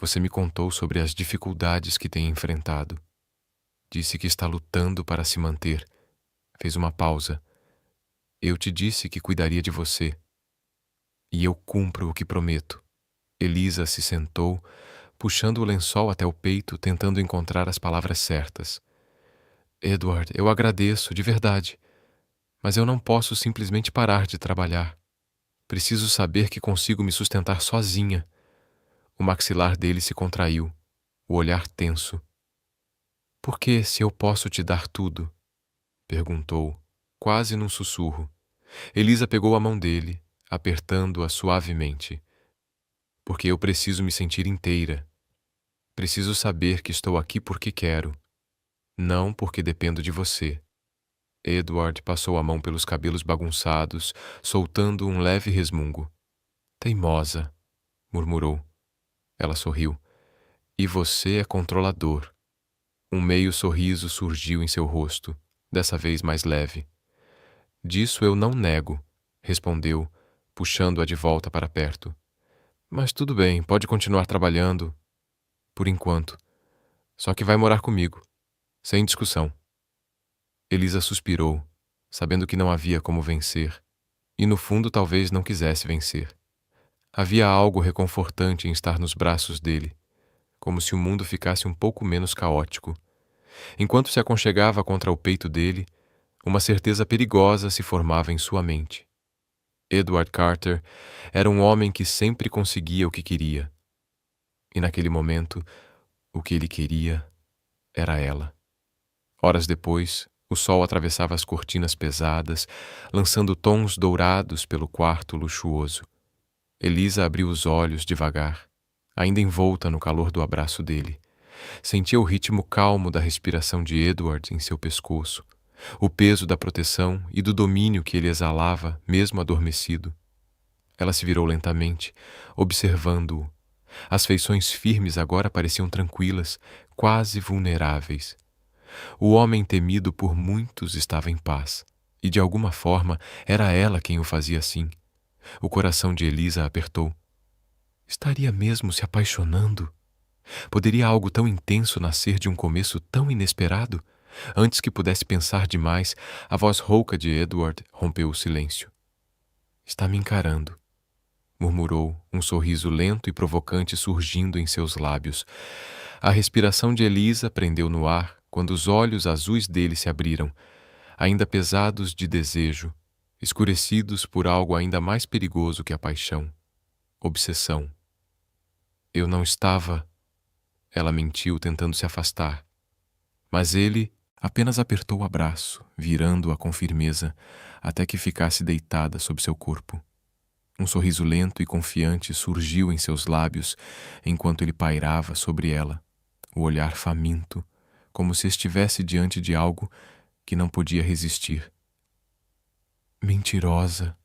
Você me contou sobre as dificuldades que tem enfrentado. Disse que está lutando para se manter. Fez uma pausa. Eu te disse que cuidaria de você. E eu cumpro o que prometo. Elisa se sentou, puxando o lençol até o peito, tentando encontrar as palavras certas. Edward, eu agradeço, de verdade. Mas eu não posso simplesmente parar de trabalhar. Preciso saber que consigo me sustentar sozinha. O maxilar dele se contraiu, o olhar tenso. Por que, se eu posso te dar tudo? Perguntou, quase num sussurro. Elisa pegou a mão dele, apertando-a suavemente. Porque eu preciso me sentir inteira. Preciso saber que estou aqui porque quero, não porque dependo de você. Edward passou a mão pelos cabelos bagunçados, soltando um leve resmungo. Teimosa, murmurou. Ela sorriu. E você é controlador. Um meio sorriso surgiu em seu rosto, dessa vez mais leve. Disso eu não nego, respondeu, puxando-a de volta para perto. Mas tudo bem, pode continuar trabalhando. Por enquanto. Só que vai morar comigo. Sem discussão. Elisa suspirou, sabendo que não havia como vencer, e no fundo talvez não quisesse vencer. Havia algo reconfortante em estar nos braços dele, como se o mundo ficasse um pouco menos caótico. Enquanto se aconchegava contra o peito dele, uma certeza perigosa se formava em sua mente. Edward Carter era um homem que sempre conseguia o que queria. E naquele momento, o que ele queria era ela. Horas depois, o sol atravessava as cortinas pesadas, lançando tons dourados pelo quarto luxuoso. Elisa abriu os olhos devagar, ainda envolta no calor do abraço dele. Sentia o ritmo calmo da respiração de Edward em seu pescoço, o peso da proteção e do domínio que ele exalava, mesmo adormecido. Ela se virou lentamente, observando-o. As feições firmes agora pareciam tranquilas, quase vulneráveis. O homem temido por muitos estava em paz, e de alguma forma era ela quem o fazia assim. O coração de Elisa apertou. Estaria mesmo se apaixonando? Poderia algo tão intenso nascer de um começo tão inesperado? Antes que pudesse pensar demais, a voz rouca de Edward rompeu o silêncio. Está me encarando, murmurou, um sorriso lento e provocante surgindo em seus lábios. A respiração de Elisa prendeu no ar quando os olhos azuis dele se abriram, ainda pesados de desejo, escurecidos por algo ainda mais perigoso que a paixão. Obsessão. Eu não estava... Ela mentiu, tentando se afastar. Mas ele apenas apertou o abraço, virando-a com firmeza, até que ficasse deitada sob seu corpo. Um sorriso lento e confiante surgiu em seus lábios enquanto ele pairava sobre ela, o olhar faminto, como se estivesse diante de algo que não podia resistir. Mentirosa,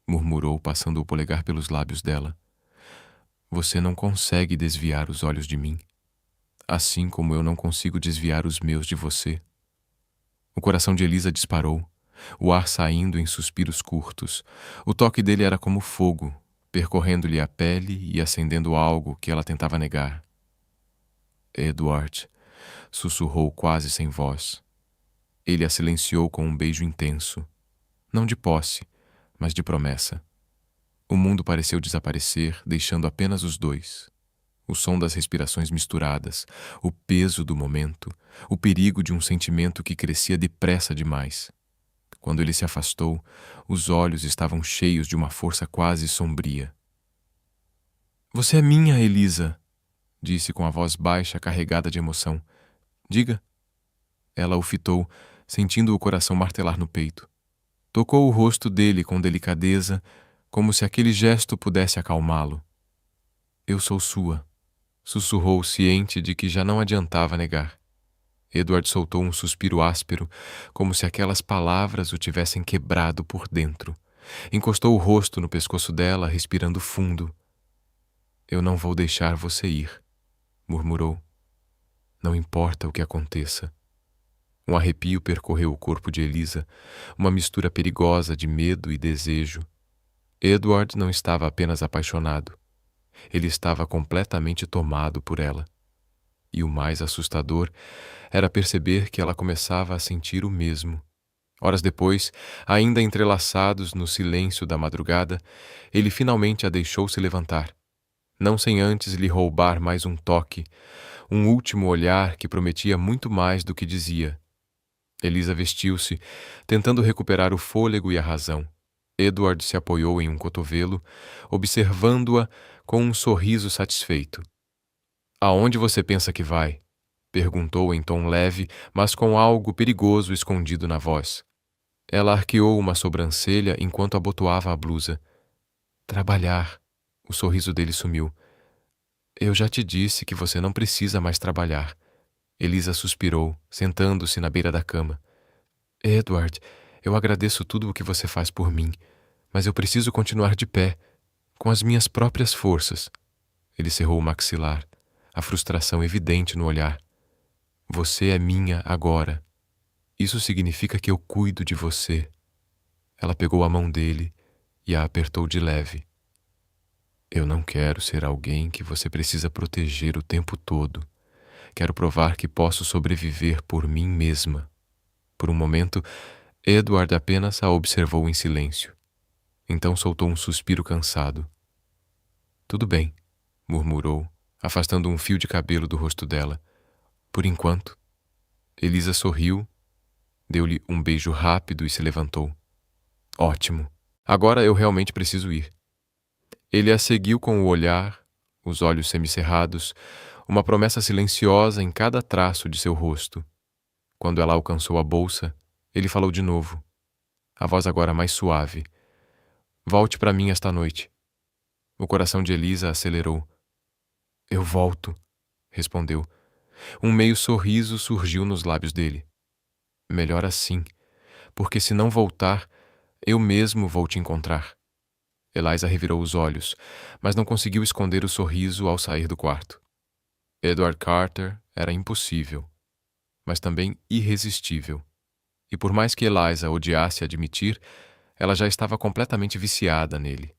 murmurou, passando o polegar pelos lábios dela. Você não consegue desviar os olhos de mim, assim como eu não consigo desviar os meus de você. O coração de Elisa disparou, o ar saindo em suspiros curtos. O toque dele era como fogo, percorrendo-lhe a pele e acendendo algo que ela tentava negar. Edward, sussurrou quase sem voz. Ele a silenciou com um beijo intenso, não de posse, mas de promessa. O mundo pareceu desaparecer, deixando apenas os dois. O som das respirações misturadas, o peso do momento, o perigo de um sentimento que crescia depressa demais. Quando ele se afastou, os olhos estavam cheios de uma força quase sombria. Você é minha, Elisa, disse com a voz baixa, carregada de emoção. Diga. Ela o fitou, sentindo o coração martelar no peito. Tocou o rosto dele com delicadeza, como se aquele gesto pudesse acalmá-lo. Eu sou sua, sussurrou, ciente de que já não adiantava negar. Edward soltou um suspiro áspero, como se aquelas palavras o tivessem quebrado por dentro. Encostou o rosto no pescoço dela, respirando fundo. Eu não vou deixar você ir, murmurou. Não importa o que aconteça. Um arrepio percorreu o corpo de Elisa, uma mistura perigosa de medo e desejo. Edward não estava apenas apaixonado. Ele estava completamente tomado por ela. E o mais assustador era perceber que ela começava a sentir o mesmo. Horas depois, ainda entrelaçados no silêncio da madrugada, ele finalmente a deixou se levantar. Não sem antes lhe roubar mais um toque, um último olhar que prometia muito mais do que dizia. Elisa vestiu-se, tentando recuperar o fôlego e a razão. Edward se apoiou em um cotovelo, observando-a com um sorriso satisfeito. Aonde você pensa que vai? Perguntou em tom leve, mas com algo perigoso escondido na voz. Ela arqueou uma sobrancelha enquanto abotoava a blusa. Trabalhar. O sorriso dele sumiu. Eu já te disse que você não precisa mais trabalhar. Elisa suspirou, sentando-se na beira da cama. Edward, eu agradeço tudo o que você faz por mim, mas eu preciso continuar de pé, com as minhas próprias forças. Ele cerrou o maxilar, a frustração evidente no olhar. Você é minha agora. Isso significa que eu cuido de você. Ela pegou a mão dele e a apertou de leve. Eu não quero ser alguém que você precisa proteger o tempo todo. Quero provar que posso sobreviver por mim mesma. Por um momento, Edward apenas a observou em silêncio. Então soltou um suspiro cansado. Tudo bem, murmurou, afastando um fio de cabelo do rosto dela. Por enquanto. Elisa sorriu, deu-lhe um beijo rápido e se levantou. Ótimo. Agora eu realmente preciso ir. Ele a seguiu com o olhar, os olhos semicerrados, uma promessa silenciosa em cada traço de seu rosto. Quando ela alcançou a bolsa, ele falou de novo, a voz agora mais suave. Volte para mim esta noite. O coração de Elisa acelerou. Eu volto, respondeu. Um meio sorriso surgiu nos lábios dele. Melhor assim, porque se não voltar, eu mesmo vou te encontrar. Eliza revirou os olhos, mas não conseguiu esconder o sorriso ao sair do quarto. Edward Carter era impossível, mas também irresistível. E por mais que Eliza odiasse admitir, ela já estava completamente viciada nele.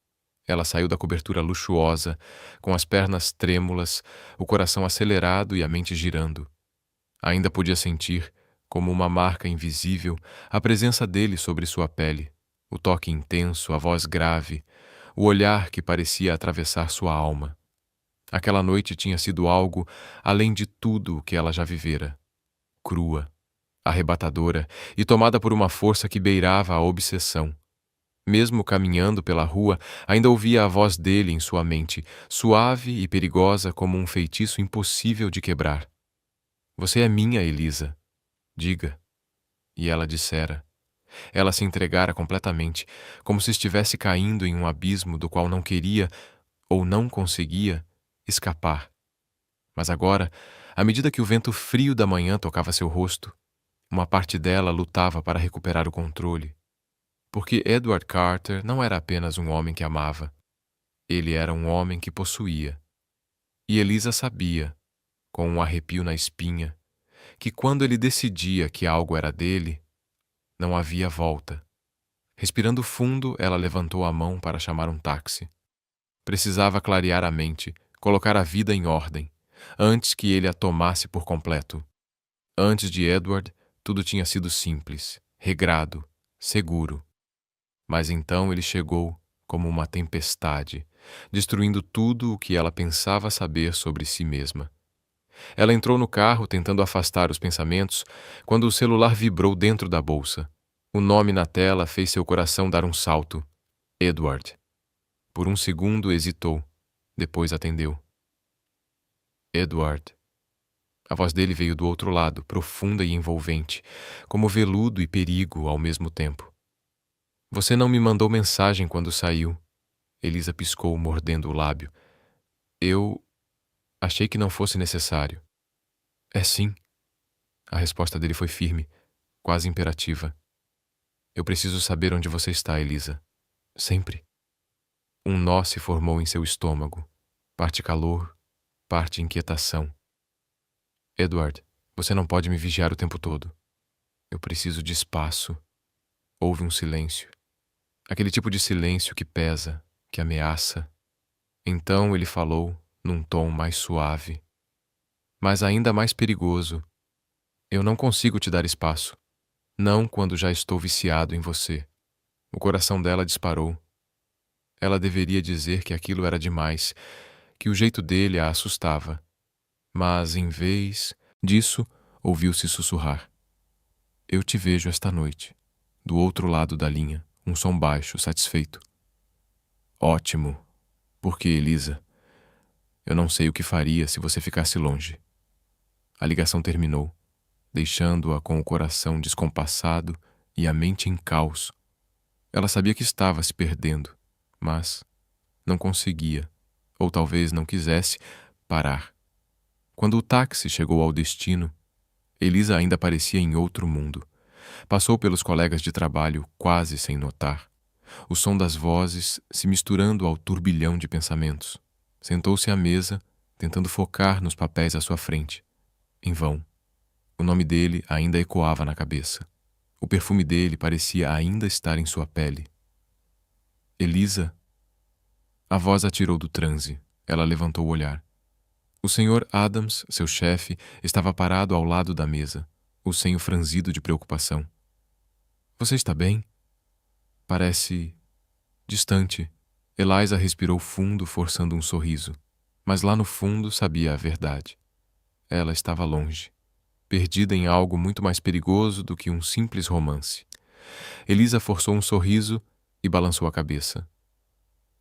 Ela saiu da cobertura luxuosa, com as pernas trêmulas, o coração acelerado e a mente girando. Ainda podia sentir, como uma marca invisível, a presença dele sobre sua pele, o toque intenso, a voz grave, o olhar que parecia atravessar sua alma. Aquela noite tinha sido algo além de tudo o que ela já vivera. Crua, arrebatadora e tomada por uma força que beirava a obsessão. Mesmo caminhando pela rua, ainda ouvia a voz dele em sua mente, suave e perigosa como um feitiço impossível de quebrar. Você é minha, Elisa. Diga. E ela dissera. Ela se entregara completamente, como se estivesse caindo em um abismo do qual não queria, ou não conseguia, escapar. Mas agora, à medida que o vento frio da manhã tocava seu rosto, uma parte dela lutava para recuperar o controle. Porque Edward Carter não era apenas um homem que amava. Ele era um homem que possuía. E Elisa sabia, com um arrepio na espinha, que quando ele decidia que algo era dele, não havia volta. Respirando fundo, ela levantou a mão para chamar um táxi. Precisava clarear a mente, colocar a vida em ordem, antes que ele a tomasse por completo. Antes de Edward, tudo tinha sido simples, regrado, seguro. Mas então ele chegou como uma tempestade, destruindo tudo o que ela pensava saber sobre si mesma. Ela entrou no carro tentando afastar os pensamentos quando o celular vibrou dentro da bolsa. O nome na tela fez seu coração dar um salto. Edward. Por um segundo hesitou, depois atendeu. Edward. A voz dele veio do outro lado, profunda e envolvente, como veludo e perigo ao mesmo tempo. Você não me mandou mensagem quando saiu. Elisa piscou, mordendo o lábio. Eu achei que não fosse necessário. É sim. A resposta dele foi firme, quase imperativa. Eu preciso saber onde você está, Elisa. Sempre. Um nó se formou em seu estômago, parte calor, parte inquietação. Edward, você não pode me vigiar o tempo todo. Eu preciso de espaço. Houve um silêncio. Aquele tipo de silêncio que pesa, que ameaça. Então ele falou, num tom mais suave, mas ainda mais perigoso. Eu não consigo te dar espaço. Não quando já estou viciado em você. O coração dela disparou. Ela deveria dizer que aquilo era demais, que o jeito dele a assustava. Mas, em vez disso, ouviu-se sussurrar. Eu te vejo esta noite. Do outro lado da linha, um som baixo, satisfeito. Ótimo. Porque, Elisa, eu não sei o que faria se você ficasse longe. A ligação terminou, deixando-a com o coração descompassado e a mente em caos. Ela sabia que estava se perdendo, mas não conseguia, ou talvez não quisesse, parar. Quando o táxi chegou ao destino, Elisa ainda parecia em outro mundo. Passou pelos colegas de trabalho quase sem notar. O som das vozes se misturando ao turbilhão de pensamentos. Sentou-se à mesa, tentando focar nos papéis à sua frente. Em vão. O nome dele ainda ecoava na cabeça. O perfume dele parecia ainda estar em sua pele. Elisa? A voz a tirou do transe. Ela levantou o olhar. O Sr. Adams, seu chefe, estava parado ao lado da mesa, o senho franzido de preocupação. Você está bem? Parece distante. Eliza respirou fundo, forçando um sorriso. Mas lá no fundo sabia a verdade. Ela estava longe, perdida em algo muito mais perigoso do que um simples romance. Elisa forçou um sorriso e balançou a cabeça.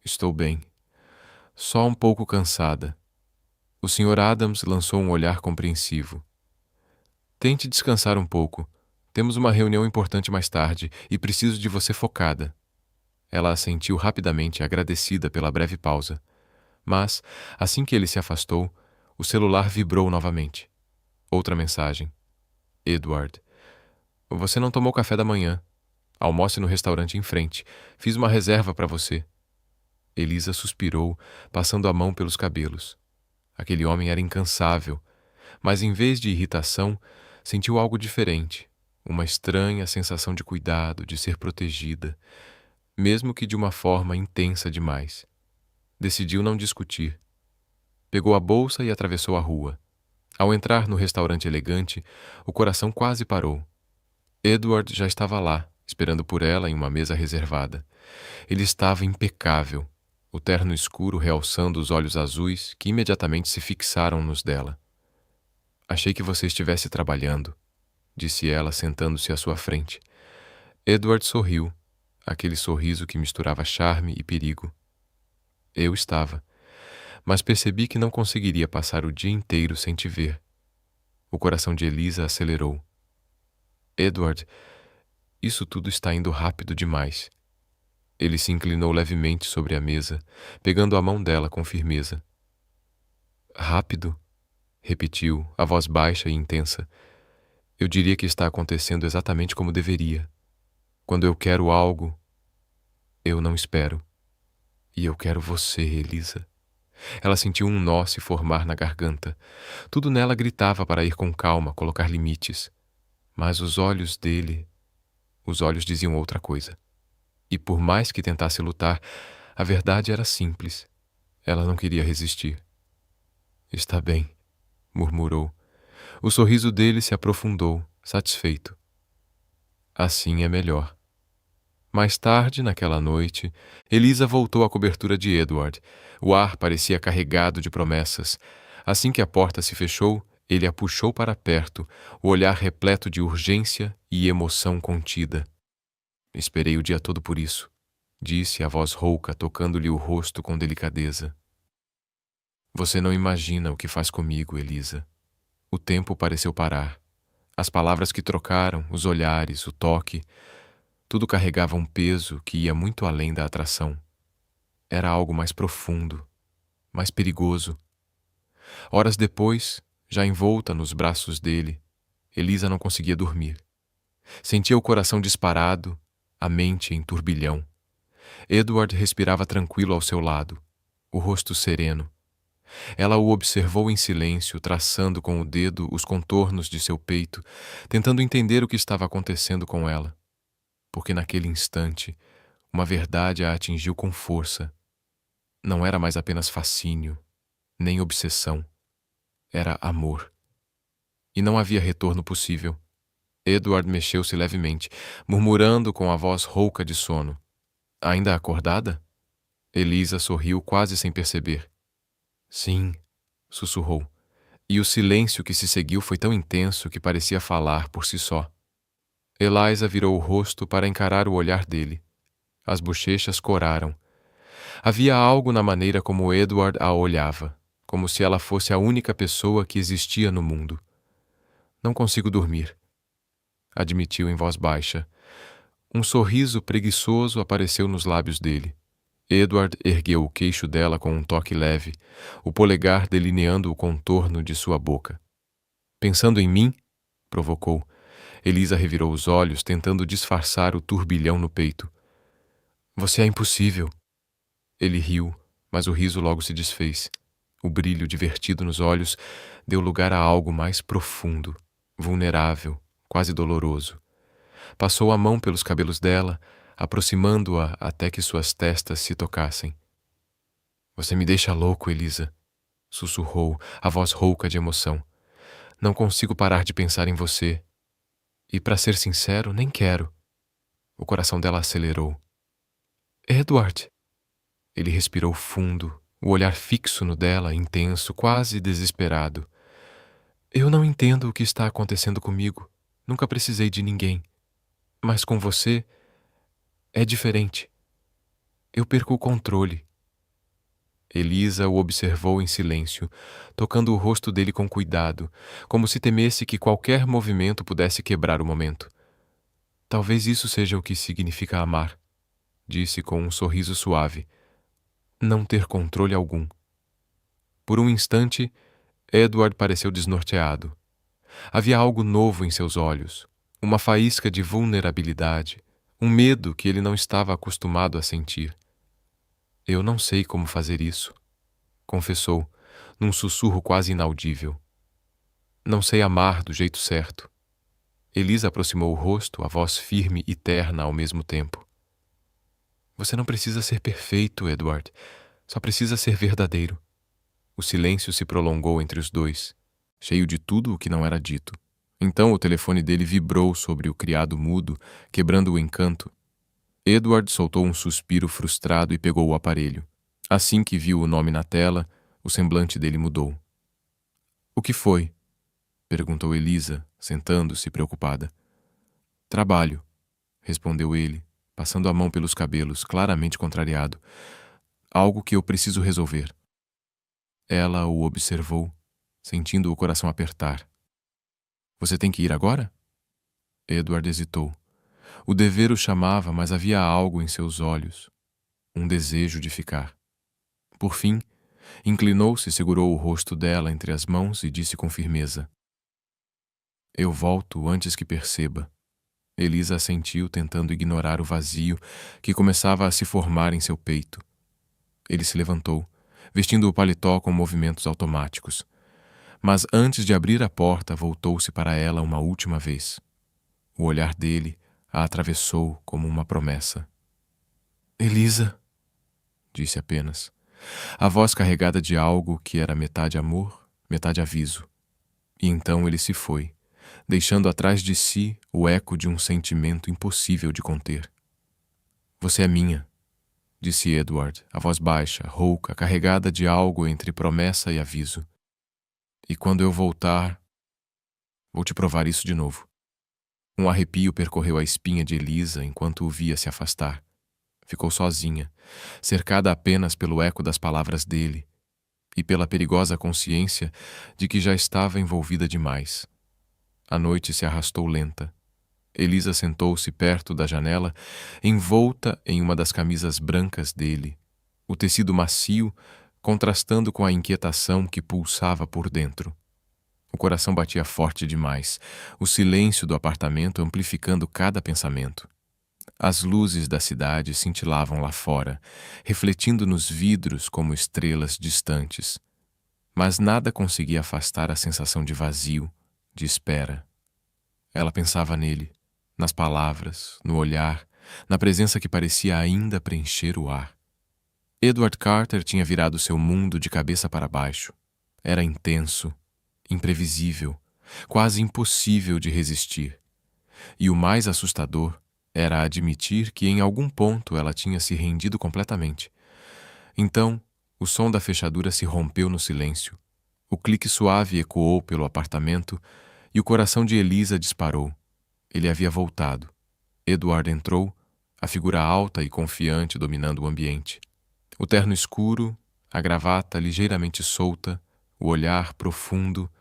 Estou bem. Só um pouco cansada. O Sr. Adams lançou um olhar compreensivo. Tente descansar um pouco. Temos uma reunião importante mais tarde e preciso de você focada. Ela assentiu rapidamente, agradecida pela breve pausa. Mas, assim que ele se afastou, o celular vibrou novamente. Outra mensagem. Edward. Você não tomou café da manhã. Almoce no restaurante em frente. Fiz uma reserva para você. Elisa suspirou, passando a mão pelos cabelos. Aquele homem era incansável, mas em vez de irritação, sentiu algo diferente. Uma estranha sensação de cuidado, de ser protegida, mesmo que de uma forma intensa demais. Decidiu não discutir. Pegou a bolsa e atravessou a rua. Ao entrar no restaurante elegante, o coração quase parou. Edward já estava lá, esperando por ela em uma mesa reservada. Ele estava impecável, o terno escuro realçando os olhos azuis que imediatamente se fixaram nos dela. Achei que você estivesse trabalhando, disse ela, sentando-se à sua frente. Edward sorriu. aquele sorriso que misturava charme e perigo. Eu estava, mas percebi que não conseguiria passar o dia inteiro sem te ver. O coração de Elisa acelerou. Edward, isso tudo está indo rápido demais. Ele se inclinou levemente sobre a mesa, pegando a mão dela com firmeza. Rápido? Repetiu, a voz baixa e intensa. Eu diria que está acontecendo exatamente como deveria. Quando eu quero algo, eu não espero. E eu quero você, Elisa. Ela sentiu um nó se formar na garganta. Tudo nela gritava para ir com calma, colocar limites. Mas os olhos diziam outra coisa. E por mais que tentasse lutar, a verdade era simples. Ela não queria resistir. Está bem, murmurou. O sorriso dele se aprofundou, satisfeito. Assim é melhor. Mais tarde, naquela noite, Elisa voltou à cobertura de Edward. O ar parecia carregado de promessas. Assim que a porta se fechou, ele a puxou para perto, o olhar repleto de urgência e emoção contida. Esperei o dia todo por isso, disse a voz rouca, tocando-lhe o rosto com delicadeza. Você não imagina o que faz comigo, Elisa. O tempo pareceu parar. As palavras que trocaram, os olhares, o toque, tudo carregava um peso que ia muito além da atração. Era algo mais profundo, mais perigoso. Horas depois, já envolta nos braços dele, Elisa não conseguia dormir. Sentia o coração disparado, a mente em turbilhão. Edward respirava tranquilo ao seu lado, o rosto sereno. Ela o observou em silêncio, traçando com o dedo os contornos de seu peito, tentando entender o que estava acontecendo com ela. Porque naquele instante, uma verdade a atingiu com força. Não era mais apenas fascínio, nem obsessão. Era amor. E não havia retorno possível. Edward mexeu-se levemente, murmurando com a voz rouca de sono. Ainda acordada? Elisa sorriu quase sem perceber. Sim, sussurrou. E o silêncio que se seguiu foi tão intenso que parecia falar por si só. Eliza virou o rosto para encarar o olhar dele. As bochechas coraram. Havia algo na maneira como Edward a olhava, como se ela fosse a única pessoa que existia no mundo. Não consigo dormir, admitiu em voz baixa. Um sorriso preguiçoso apareceu nos lábios dele. Edward ergueu o queixo dela com um toque leve, o polegar delineando o contorno de sua boca. Pensando em mim? Provocou. Elisa revirou os olhos, tentando disfarçar o turbilhão no peito. Você é impossível. Ele riu, mas o riso logo se desfez. O brilho divertido nos olhos deu lugar a algo mais profundo, vulnerável, quase doloroso. Passou a mão pelos cabelos dela, aproximando-a até que suas testas se tocassem. Você me deixa louco, Elisa, sussurrou, a voz rouca de emoção. Não consigo parar de pensar em você. E, para ser sincero, nem quero. O coração dela acelerou. Edward! Ele respirou fundo, o olhar fixo no dela, intenso, quase desesperado. Eu não entendo o que está acontecendo comigo. Nunca precisei de ninguém. Mas com você, é diferente. Eu perco o controle. Elisa o observou em silêncio, tocando o rosto dele com cuidado, como se temesse que qualquer movimento pudesse quebrar o momento. Talvez isso seja o que significa amar, disse com um sorriso suave. Não ter controle algum. Por um instante, Edward pareceu desnorteado. Havia algo novo em seus olhos, uma faísca de vulnerabilidade, um medo que ele não estava acostumado a sentir. Eu não sei como fazer isso, confessou, num sussurro quase inaudível. Não sei amar do jeito certo. Elisa aproximou o rosto, a voz firme e terna ao mesmo tempo. Você não precisa ser perfeito, Edward. Só precisa ser verdadeiro. O silêncio se prolongou entre os dois, cheio de tudo o que não era dito. Então o telefone dele vibrou sobre o criado mudo, quebrando o encanto. Edward soltou um suspiro frustrado e pegou o aparelho. Assim que viu o nome na tela, o semblante dele mudou. O que foi? Perguntou Elisa, sentando-se preocupada. Trabalho, respondeu ele, passando a mão pelos cabelos, claramente contrariado. Algo que eu preciso resolver. Ela o observou, sentindo o coração apertar. Você tem que ir agora? Edward hesitou. O dever o chamava, mas havia algo em seus olhos. Um desejo de ficar. Por fim, inclinou-se e segurou o rosto dela entre as mãos e disse com firmeza: Eu volto antes que perceba. Elisa assentiu, tentando ignorar o vazio que começava a se formar em seu peito. Ele se levantou, vestindo o paletó com movimentos automáticos. Mas antes de abrir a porta, voltou-se para ela uma última vez. O olhar dele a atravessou como uma promessa. Elisa, disse apenas, a voz carregada de algo que era metade amor, metade aviso. E então ele se foi, deixando atrás de si o eco de um sentimento impossível de conter. Você é minha, disse Edward, a voz baixa, rouca, carregada de algo entre promessa e aviso. E quando eu voltar, vou te provar isso de novo. Um arrepio percorreu a espinha de Elisa enquanto o via se afastar. Ficou sozinha, cercada apenas pelo eco das palavras dele e pela perigosa consciência de que já estava envolvida demais. A noite se arrastou lenta. Elisa sentou-se perto da janela, envolta em uma das camisas brancas dele, o tecido macio contrastando com a inquietação que pulsava por dentro. O coração batia forte demais, o silêncio do apartamento amplificando cada pensamento. As luzes da cidade cintilavam lá fora, refletindo nos vidros como estrelas distantes. Mas nada conseguia afastar a sensação de vazio, de espera. Ela pensava nele, nas palavras, no olhar, na presença que parecia ainda preencher o ar. Edward Carter tinha virado seu mundo de cabeça para baixo. Era intenso, imprevisível, quase impossível de resistir. E o mais assustador era admitir que em algum ponto ela tinha se rendido completamente. Então, o som da fechadura se rompeu no silêncio. O clique suave ecoou pelo apartamento e o coração de Elisa disparou. Ele havia voltado. Edward entrou, a figura alta e confiante dominando o ambiente. O terno escuro, a gravata ligeiramente solta, o olhar profundo,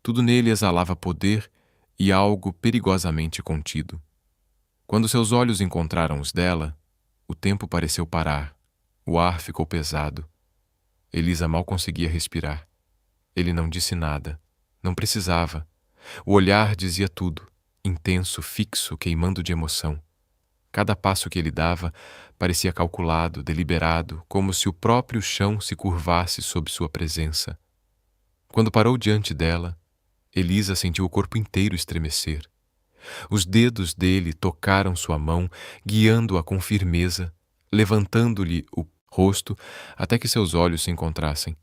tudo nele exalava poder e algo perigosamente contido. Quando seus olhos encontraram os dela, o tempo pareceu parar, o ar ficou pesado. Elisa mal conseguia respirar. Ele não disse nada, não precisava. O olhar dizia tudo, intenso, fixo, queimando de emoção. Cada passo que ele dava parecia calculado, deliberado, como se o próprio chão se curvasse sob sua presença. Quando parou diante dela, Elisa sentiu o corpo inteiro estremecer. Os dedos dele tocaram sua mão, guiando-a com firmeza, levantando-lhe o rosto até que seus olhos se encontrassem.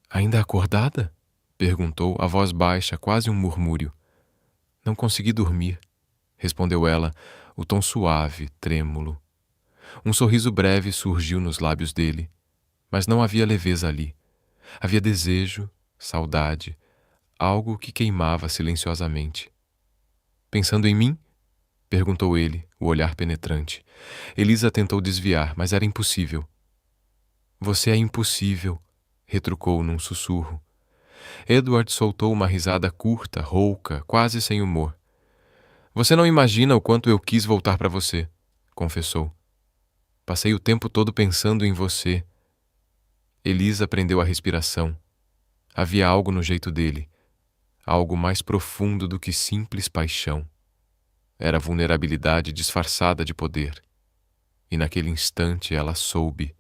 Ainda acordada? Perguntou, a voz baixa, quase um murmúrio. Não consegui dormir, respondeu ela, o tom suave, trêmulo. Um sorriso breve surgiu nos lábios dele, mas não havia leveza ali. Havia desejo, saudade, algo que queimava silenciosamente. Pensando em mim? Perguntou ele, o olhar penetrante. Elisa tentou desviar, mas era impossível. Você é impossível, retrucou num sussurro. Edward soltou uma risada curta, rouca, quase sem humor. Você não imagina o quanto eu quis voltar para você, confessou. Passei o tempo todo pensando em você. Elisa prendeu a respiração. Havia algo no jeito dele, algo mais profundo do que simples paixão. Era vulnerabilidade disfarçada de poder. E naquele instante ela soube.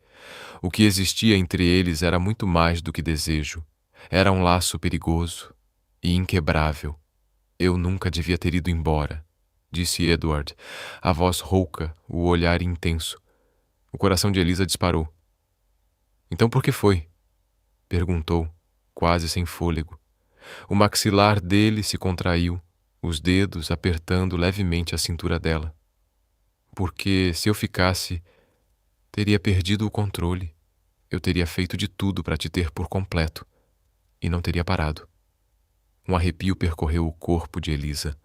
O que existia entre eles era muito mais do que desejo. Era um laço perigoso e inquebrável. Eu nunca devia ter ido embora, disse Edward, a voz rouca, o olhar intenso. O coração de Elisa disparou. Então por que foi? Perguntou, quase sem fôlego. O maxilar dele se contraiu, os dedos apertando levemente a cintura dela. Porque se eu ficasse, teria perdido o controle. Eu teria feito de tudo para te ter por completo. E não teria parado. Um arrepio percorreu o corpo de Elisa.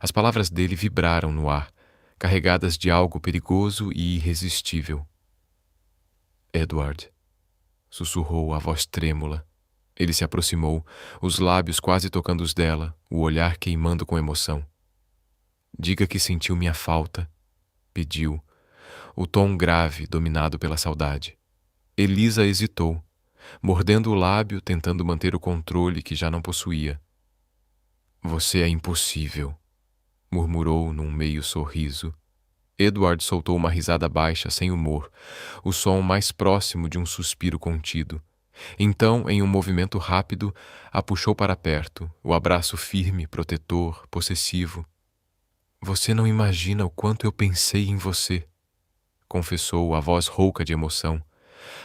As palavras dele vibraram no ar, carregadas de algo perigoso e irresistível. Edward, sussurrou a voz trêmula. Ele se aproximou, os lábios quase tocando os dela, o olhar queimando com emoção. Diga que sentiu minha falta, pediu, o tom grave dominado pela saudade. Elisa hesitou, mordendo o lábio, tentando manter o controle que já não possuía. Você é impossível, murmurou num meio sorriso. Edward soltou uma risada baixa, sem humor, o som mais próximo de um suspiro contido. Então, em um movimento rápido, a puxou para perto, o abraço firme, protetor, possessivo. Você não imagina o quanto eu pensei em você, confessou a voz rouca de emoção.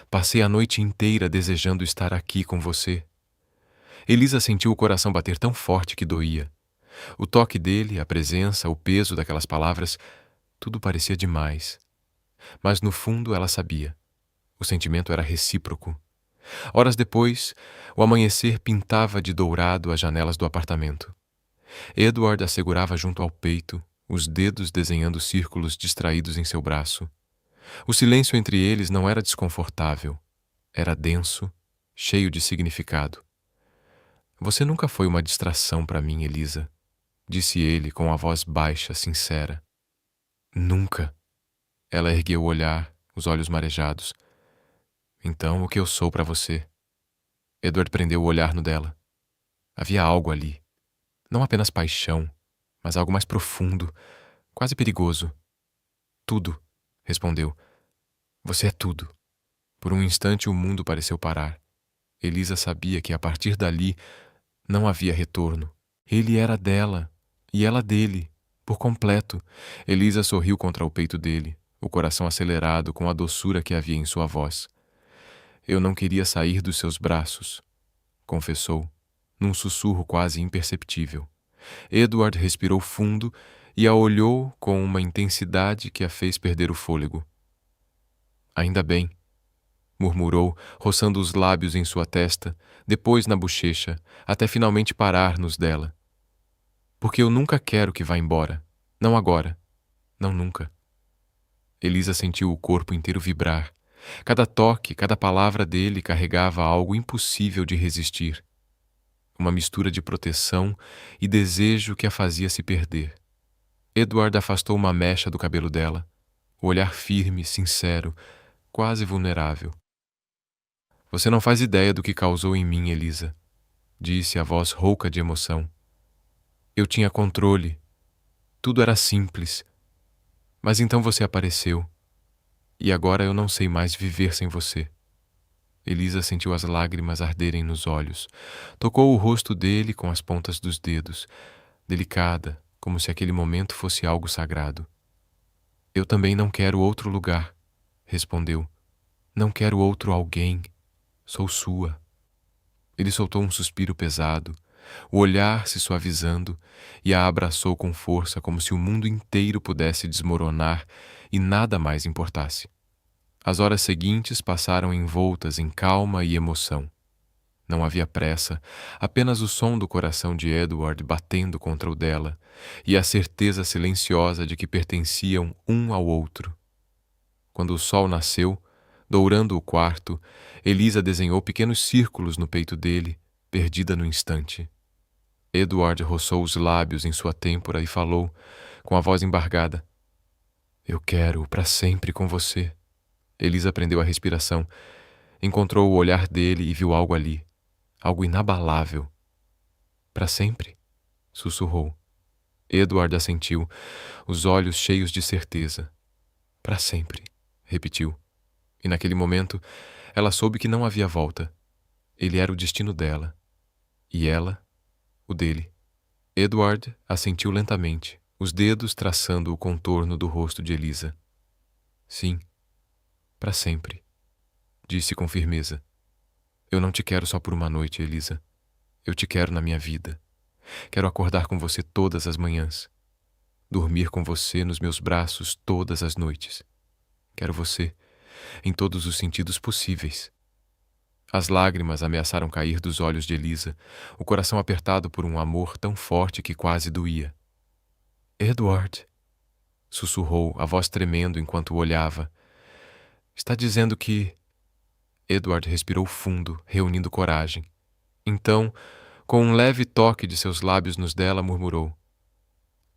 Passei a noite inteira desejando estar aqui com você. Elisa sentiu o coração bater tão forte que doía. O toque dele, a presença, o peso daquelas palavras, tudo parecia demais. Mas no fundo ela sabia. O sentimento era recíproco. Horas depois, o amanhecer pintava de dourado as janelas do apartamento. Edward a segurava junto ao peito, os dedos desenhando círculos distraídos em seu braço. O silêncio entre eles não era desconfortável. Era denso, cheio de significado. Você nunca foi uma distração para mim, Elisa, disse ele com a voz baixa, sincera. Nunca. Ela ergueu o olhar, os olhos marejados. Então, o que eu sou para você? Edward prendeu o olhar no dela. Havia algo ali. Não apenas paixão, mas algo mais profundo, quase perigoso. Tudo, respondeu. Você é tudo. Por um instante o mundo pareceu parar. Elisa sabia que a partir dali não havia retorno. Ele era dela, e ela dele, por completo. Elisa sorriu contra o peito dele, o coração acelerado com a doçura que havia em sua voz. Eu não queria sair dos seus braços, confessou, num sussurro quase imperceptível. Edward respirou fundo e a olhou com uma intensidade que a fez perder o fôlego. Ainda bem, murmurou, roçando os lábios em sua testa, depois na bochecha, até finalmente parar nos dela. Porque eu nunca quero que vá embora. Não agora. Não nunca. Elisa sentiu o corpo inteiro vibrar. Cada toque, cada palavra dele carregava algo impossível de resistir. Uma mistura de proteção e desejo que a fazia se perder. Edward afastou uma mecha do cabelo dela, o olhar firme, sincero, quase vulnerável. Você não faz ideia do que causou em mim, Elisa, disse a voz rouca de emoção. Eu tinha controle. Tudo era simples. Mas então você apareceu. E agora eu não sei mais viver sem você. Elisa sentiu as lágrimas arderem nos olhos. Tocou o rosto dele com as pontas dos dedos, delicada, como se aquele momento fosse algo sagrado. Eu também não quero outro lugar, respondeu. Não quero outro alguém. Sou sua. Ele soltou um suspiro pesado, o olhar se suavizando, e a abraçou com força como se o mundo inteiro pudesse desmoronar e nada mais importasse. As horas seguintes passaram envoltas em calma e emoção. Não havia pressa, apenas o som do coração de Edward batendo contra o dela e a certeza silenciosa de que pertenciam um ao outro. Quando o sol nasceu, dourando o quarto, Elisa desenhou pequenos círculos no peito dele, perdida no instante. Edward roçou os lábios em sua têmpora e falou, com a voz embargada, Eu quero para sempre com você. Elisa prendeu a respiração, encontrou o olhar dele e viu algo ali, algo inabalável. Para sempre? Sussurrou. Edward assentiu, os olhos cheios de certeza. Para sempre, repetiu. E naquele momento, ela soube que não havia volta. Ele era o destino dela. E ela, o dele. Edward assentiu lentamente, os dedos traçando o contorno do rosto de Elisa. Sim, para sempre, disse com firmeza. Eu não te quero só por uma noite, Elisa. Eu te quero na minha vida. Quero acordar com você todas as manhãs. Dormir com você nos meus braços todas as noites. Quero você em todos os sentidos possíveis. As lágrimas ameaçaram cair dos olhos de Elisa, o coração apertado por um amor tão forte que quase doía. Edward, sussurrou, a voz tremendo enquanto o olhava. Está dizendo que... Edward respirou fundo, reunindo coragem. Então, com um leve toque de seus lábios nos dela, murmurou: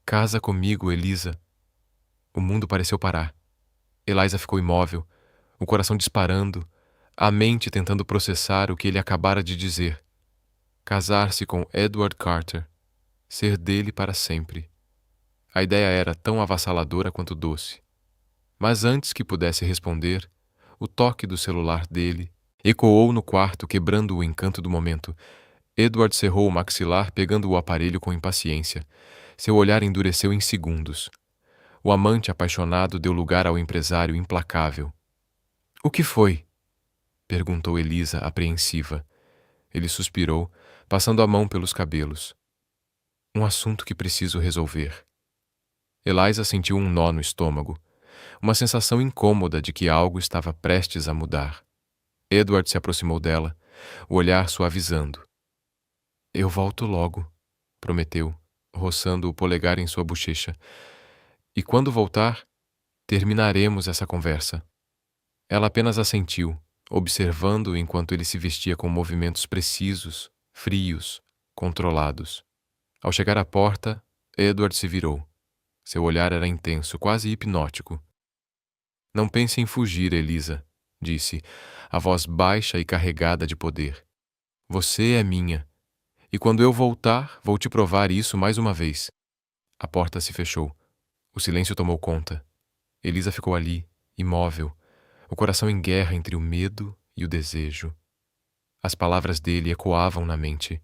Casa comigo, Elisa. O mundo pareceu parar. Eliza ficou imóvel, o coração disparando, a mente tentando processar o que ele acabara de dizer. Casar-se com Edward Carter. Ser dele para sempre. A ideia era tão avassaladora quanto doce. Mas antes que pudesse responder, o toque do celular dele ecoou no quarto, quebrando o encanto do momento. Edward cerrou o maxilar, pegando o aparelho com impaciência. Seu olhar endureceu em segundos. O amante apaixonado deu lugar ao empresário implacável. — O que foi? Perguntou Elisa, apreensiva. Ele suspirou, passando a mão pelos cabelos. Um assunto que preciso resolver. Eliza sentiu um nó no estômago, uma sensação incômoda de que algo estava prestes a mudar. Edward se aproximou dela, o olhar suavizando. Eu volto logo, prometeu, roçando o polegar em sua bochecha. E quando voltar, terminaremos essa conversa. Ela apenas assentiu, observando enquanto ele se vestia com movimentos precisos, frios, controlados. Ao chegar à porta, Edward se virou. Seu olhar era intenso, quase hipnótico. Não pense em fugir, Elisa, disse, a voz baixa e carregada de poder. Você é minha. E quando eu voltar, vou te provar isso mais uma vez. A porta se fechou. O silêncio tomou conta. Elisa ficou ali, imóvel, o coração em guerra entre o medo e o desejo. As palavras dele ecoavam na mente.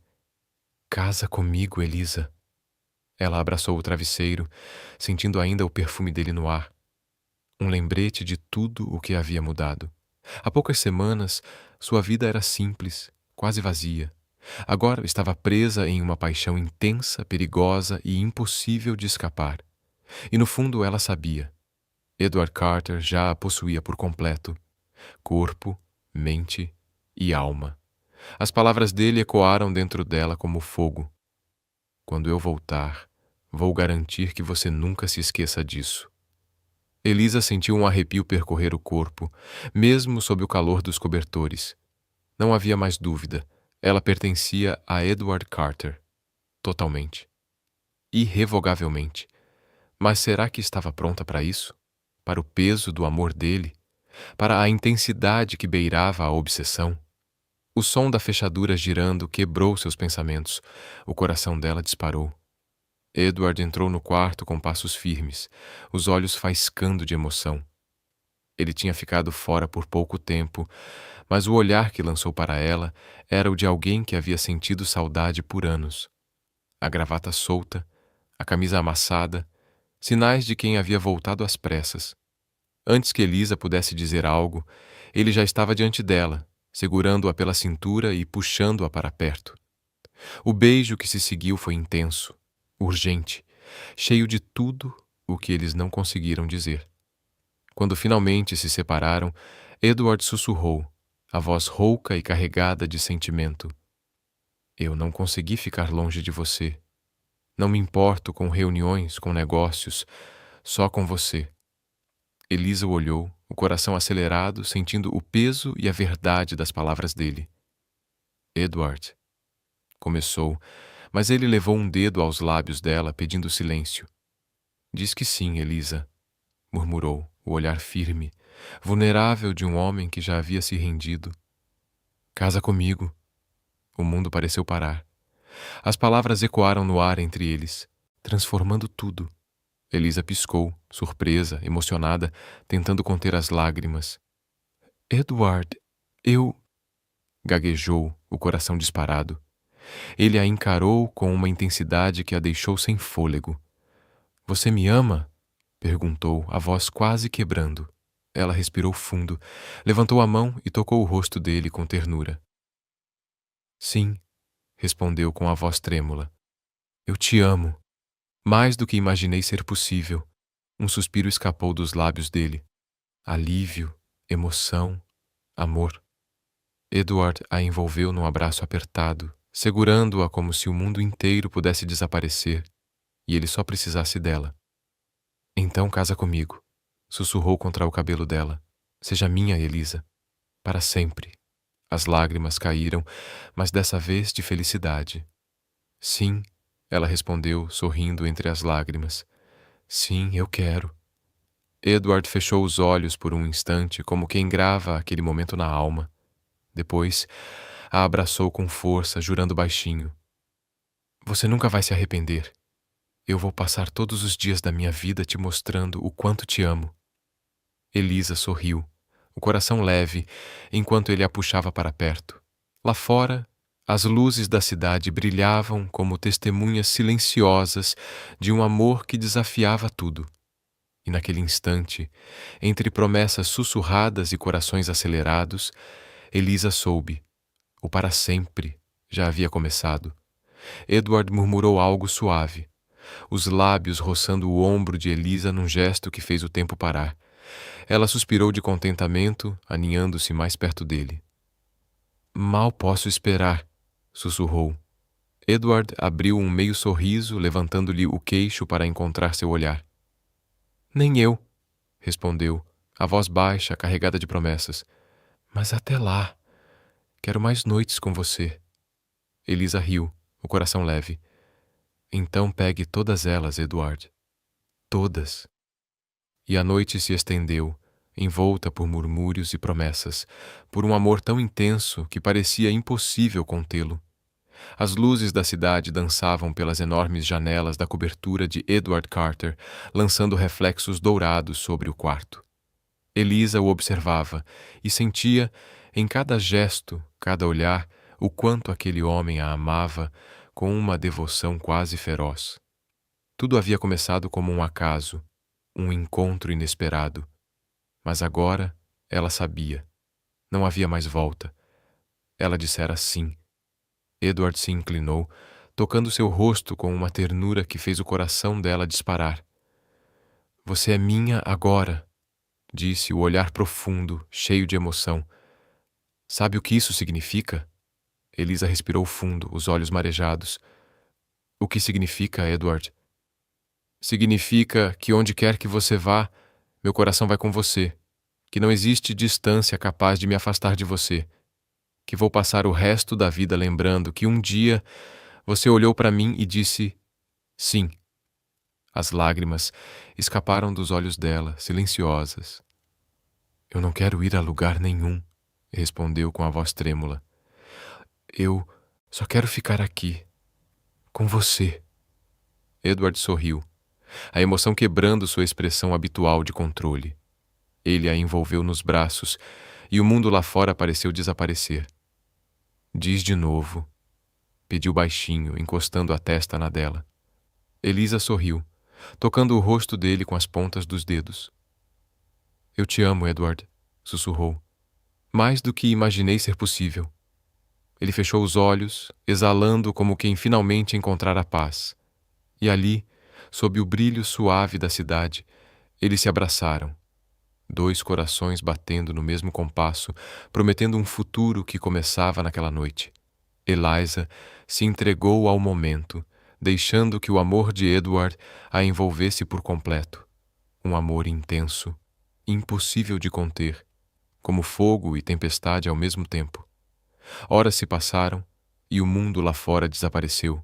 Casa comigo, Elisa. Ela abraçou o travesseiro, sentindo ainda o perfume dele no ar. Um lembrete de tudo o que havia mudado. Há poucas semanas, sua vida era simples, quase vazia. Agora estava presa em uma paixão intensa, perigosa e impossível de escapar. E no fundo ela sabia. Edward Carter já a possuía por completo. Corpo, mente e alma. As palavras dele ecoaram dentro dela como fogo. Quando eu voltar, vou garantir que você nunca se esqueça disso. Elisa sentiu um arrepio percorrer o corpo, mesmo sob o calor dos cobertores. Não havia mais dúvida. Ela pertencia a Edward Carter. Totalmente. Irrevogavelmente. Mas será que estava pronta para isso? Para o peso do amor dele? Para a intensidade que beirava a obsessão? O som da fechadura girando quebrou seus pensamentos. O coração dela disparou. Edward entrou no quarto com passos firmes, os olhos faiscando de emoção. Ele tinha ficado fora por pouco tempo, mas o olhar que lançou para ela era o de alguém que havia sentido saudade por anos. A gravata solta, a camisa amassada, sinais de quem havia voltado às pressas. Antes que Elisa pudesse dizer algo, ele já estava diante dela, segurando-a pela cintura e puxando-a para perto. O beijo que se seguiu foi intenso, urgente, cheio de tudo o que eles não conseguiram dizer. Quando finalmente se separaram, Edward sussurrou, a voz rouca e carregada de sentimento. Eu não consegui ficar longe de você. Não me importo com reuniões, com negócios, só com você. Elisa o olhou, o coração acelerado, sentindo o peso e a verdade das palavras dele. Edward, começou, mas ele levou um dedo aos lábios dela, pedindo silêncio. Diz que sim, Elisa, murmurou, o olhar firme, vulnerável de um homem que já havia se rendido. Casa comigo. O mundo pareceu parar. As palavras ecoaram no ar entre eles, transformando tudo. Elisa piscou, surpresa, emocionada, tentando conter as lágrimas. Edward, eu... Gaguejou, o coração disparado. Ele a encarou com uma intensidade que a deixou sem fôlego. Você me ama? Perguntou, a voz quase quebrando. Ela respirou fundo, levantou a mão e tocou o rosto dele com ternura. Sim, respondeu com a voz trêmula. Eu te amo. Mais do que imaginei ser possível. Um suspiro escapou dos lábios dele. Alívio, emoção, amor. Edward a envolveu num abraço apertado, segurando-a como se o mundo inteiro pudesse desaparecer e ele só precisasse dela. Então casa comigo, sussurrou contra o cabelo dela. Seja minha, Elisa, para sempre. As lágrimas caíram, mas dessa vez de felicidade. Sim, ela respondeu, sorrindo entre as lágrimas. Sim, eu quero. Edward fechou os olhos por um instante, como quem grava aquele momento na alma. Depois, a abraçou com força, jurando baixinho. Você nunca vai se arrepender. Eu vou passar todos os dias da minha vida te mostrando o quanto te amo. Elisa sorriu, o coração leve, enquanto ele a puxava para perto. Lá fora, as luzes da cidade brilhavam como testemunhas silenciosas de um amor que desafiava tudo. E naquele instante, entre promessas sussurradas e corações acelerados, Elisa soube. O para sempre já havia começado. Edward murmurou algo suave, os lábios roçando o ombro de Elisa num gesto que fez o tempo parar. Ela suspirou de contentamento, aninhando-se mais perto dele. Mal posso esperar, sussurrou. Edward abriu um meio sorriso, levantando-lhe o queixo para encontrar seu olhar. Nem eu, respondeu, a voz baixa, carregada de promessas. Mas até lá, quero mais noites com você. Elisa riu, o coração leve. Então pegue todas elas, Edward. Todas. E a noite se estendeu, envolta por murmúrios e promessas, por um amor tão intenso que parecia impossível contê-lo. As luzes da cidade dançavam pelas enormes janelas da cobertura de Edward Carter, lançando reflexos dourados sobre o quarto. Elisa o observava e sentia, em cada gesto, cada olhar, o quanto aquele homem a amava com uma devoção quase feroz. Tudo havia começado como um acaso, um encontro inesperado. Mas agora ela sabia. Não havia mais volta. Ela dissera sim. Edward se inclinou, tocando seu rosto com uma ternura que fez o coração dela disparar. Você é minha agora, disse, o olhar profundo, cheio de emoção. Sabe o que isso significa? Elisa respirou fundo, os olhos marejados. O que significa, Edward? Significa que onde quer que você vá, meu coração vai com você, que não existe distância capaz de me afastar de você, que vou passar o resto da vida lembrando que um dia você olhou para mim e disse sim. As lágrimas escaparam dos olhos dela, silenciosas. Eu não quero ir a lugar nenhum, respondeu com a voz trêmula. Eu só quero ficar aqui, com você. Edward sorriu, a emoção quebrando sua expressão habitual de controle. Ele a envolveu nos braços e o mundo lá fora pareceu desaparecer. Diz de novo, pediu baixinho, encostando a testa na dela. Elisa sorriu, tocando o rosto dele com as pontas dos dedos. Eu te amo, Edward, sussurrou. Mais do que imaginei ser possível. Ele fechou os olhos, exalando como quem finalmente encontrara paz. E ali, sob o brilho suave da cidade, eles se abraçaram. Dois corações batendo no mesmo compasso, prometendo um futuro que começava naquela noite. Eliza se entregou ao momento, deixando que o amor de Edward a envolvesse por completo. Um amor intenso, impossível de conter, como fogo e tempestade ao mesmo tempo. Horas se passaram e o mundo lá fora desapareceu.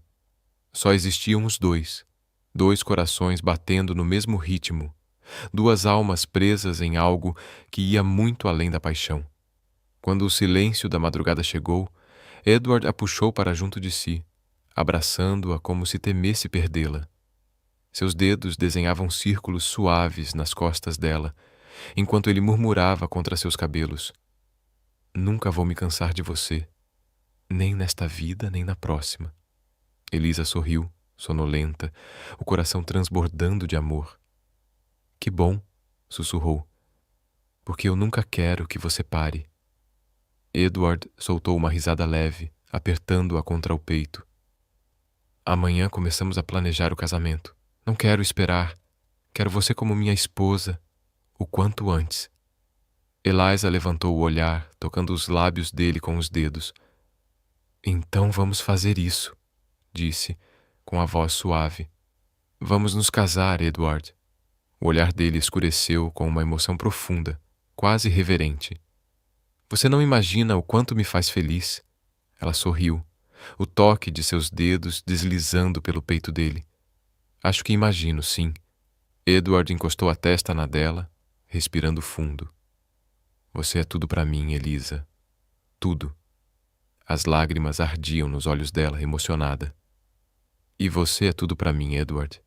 Só existiam os dois, dois corações batendo no mesmo ritmo, duas almas presas em algo que ia muito além da paixão. Quando o silêncio da madrugada chegou, Edward a puxou para junto de si, abraçando-a como se temesse perdê-la. Seus dedos desenhavam círculos suaves nas costas dela, enquanto ele murmurava contra seus cabelos. Nunca vou me cansar de você, nem nesta vida, nem na próxima. Elisa sorriu, sonolenta, o coração transbordando de amor. Que bom, sussurrou, porque eu nunca quero que você pare. Edward soltou uma risada leve, apertando-a contra o peito. Amanhã começamos a planejar o casamento. Não quero esperar. Quero você como minha esposa, o quanto antes. Eliza levantou o olhar, tocando os lábios dele com os dedos. Então vamos fazer isso, disse, com a voz suave. Vamos nos casar, Edward. O olhar dele escureceu com uma emoção profunda, quase reverente. Você não imagina o quanto me faz feliz. Ela sorriu, o toque de seus dedos deslizando pelo peito dele. Acho que imagino, sim. Edward encostou a testa na dela, respirando fundo. Você é tudo para mim, Elisa. Tudo. As lágrimas ardiam nos olhos dela, emocionada. E você é tudo para mim, Edward.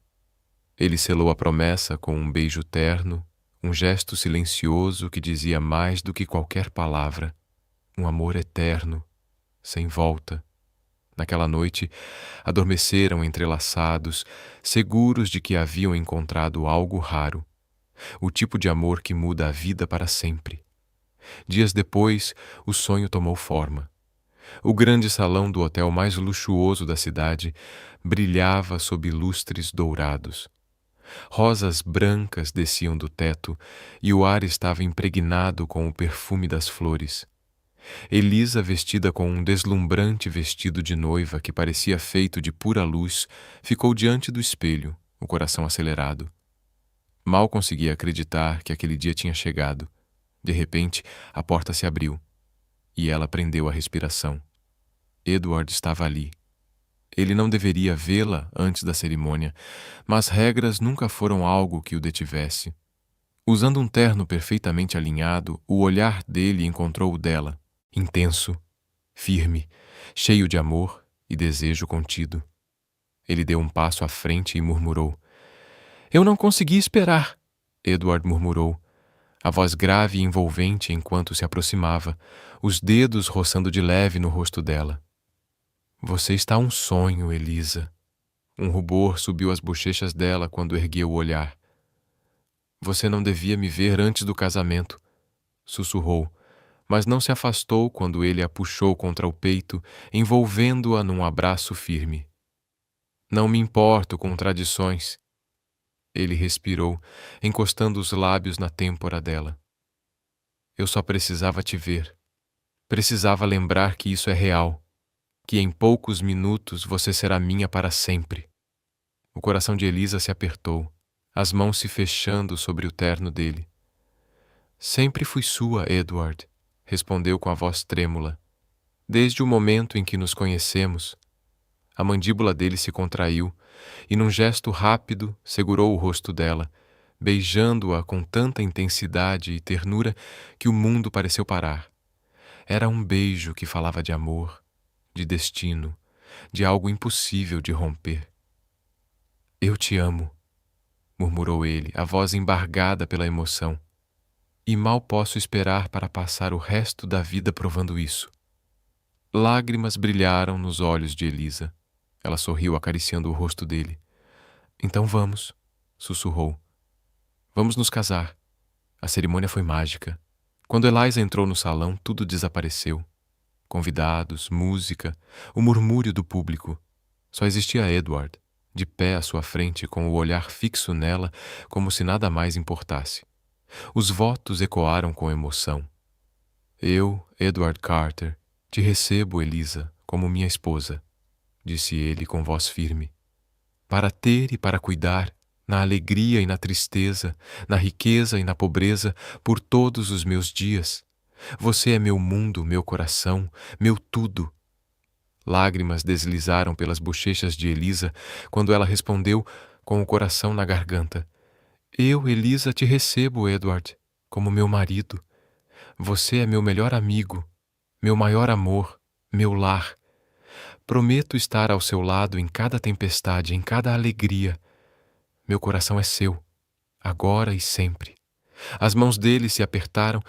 Ele selou a promessa com um beijo terno, um gesto silencioso que dizia mais do que qualquer palavra. Um amor eterno, sem volta. Naquela noite, adormeceram entrelaçados, seguros de que haviam encontrado algo raro. O tipo de amor que muda a vida para sempre. Dias depois, o sonho tomou forma. O grande salão do hotel mais luxuoso da cidade brilhava sob lustres dourados. Rosas brancas desciam do teto e o ar estava impregnado com o perfume das flores. Elisa, vestida com um deslumbrante vestido de noiva que parecia feito de pura luz, ficou diante do espelho, o coração acelerado. Mal conseguia acreditar que aquele dia tinha chegado. De repente, a porta se abriu e ela prendeu a respiração. Edward estava ali. Ele não deveria vê-la antes da cerimônia, mas regras nunca foram algo que o detivesse. Usando um terno perfeitamente alinhado, o olhar dele encontrou o dela, intenso, firme, cheio de amor e desejo contido. Ele deu um passo à frente e murmurou. Eu não consegui esperar, Edward murmurou, a voz grave e envolvente enquanto se aproximava, os dedos roçando de leve no rosto dela. Você está um sonho, Elisa. Um rubor subiu as bochechas dela quando ergueu o olhar. Você não devia me ver antes do casamento, sussurrou, mas não se afastou quando ele a puxou contra o peito, envolvendo-a num abraço firme. Não me importo com tradições. Ele respirou, encostando os lábios na têmpora dela. Eu só precisava te ver. Precisava lembrar que isso é real, que em poucos minutos você será minha para sempre. O coração de Elisa se apertou, as mãos se fechando sobre o terno dele. Sempre fui sua, Edward, respondeu com a voz trêmula. Desde o momento em que nos conhecemos. A mandíbula dele se contraiu e, num gesto rápido, segurou o rosto dela, beijando-a com tanta intensidade e ternura que o mundo pareceu parar. Era um beijo que falava de amor, de destino, de algo impossível de romper. Eu te amo, murmurou ele, a voz embargada pela emoção. E mal posso esperar para passar o resto da vida provando isso. Lágrimas brilharam nos olhos de Elisa. Ela sorriu acariciando o rosto dele. Então vamos, sussurrou. Vamos nos casar. A cerimônia foi mágica. Quando Eliza entrou no salão, tudo desapareceu. Convidados, música, o murmúrio do público. Só existia Edward, de pé à sua frente, com o olhar fixo nela, como se nada mais importasse. Os votos ecoaram com emoção. Eu, Edward Carter, te recebo, Elisa, como minha esposa, disse ele com voz firme. Para ter e para cuidar, na alegria e na tristeza, na riqueza e na pobreza, por todos os meus dias. Você é meu mundo, meu coração, meu tudo. Lágrimas deslizaram pelas bochechas de Elisa quando ela respondeu com o coração na garganta. Eu, Elisa, te recebo, Edward, como meu marido. Você é meu melhor amigo, meu maior amor, meu lar. Prometo estar ao seu lado em cada tempestade, em cada alegria. Meu coração é seu, agora e sempre. As mãos dele se apertaram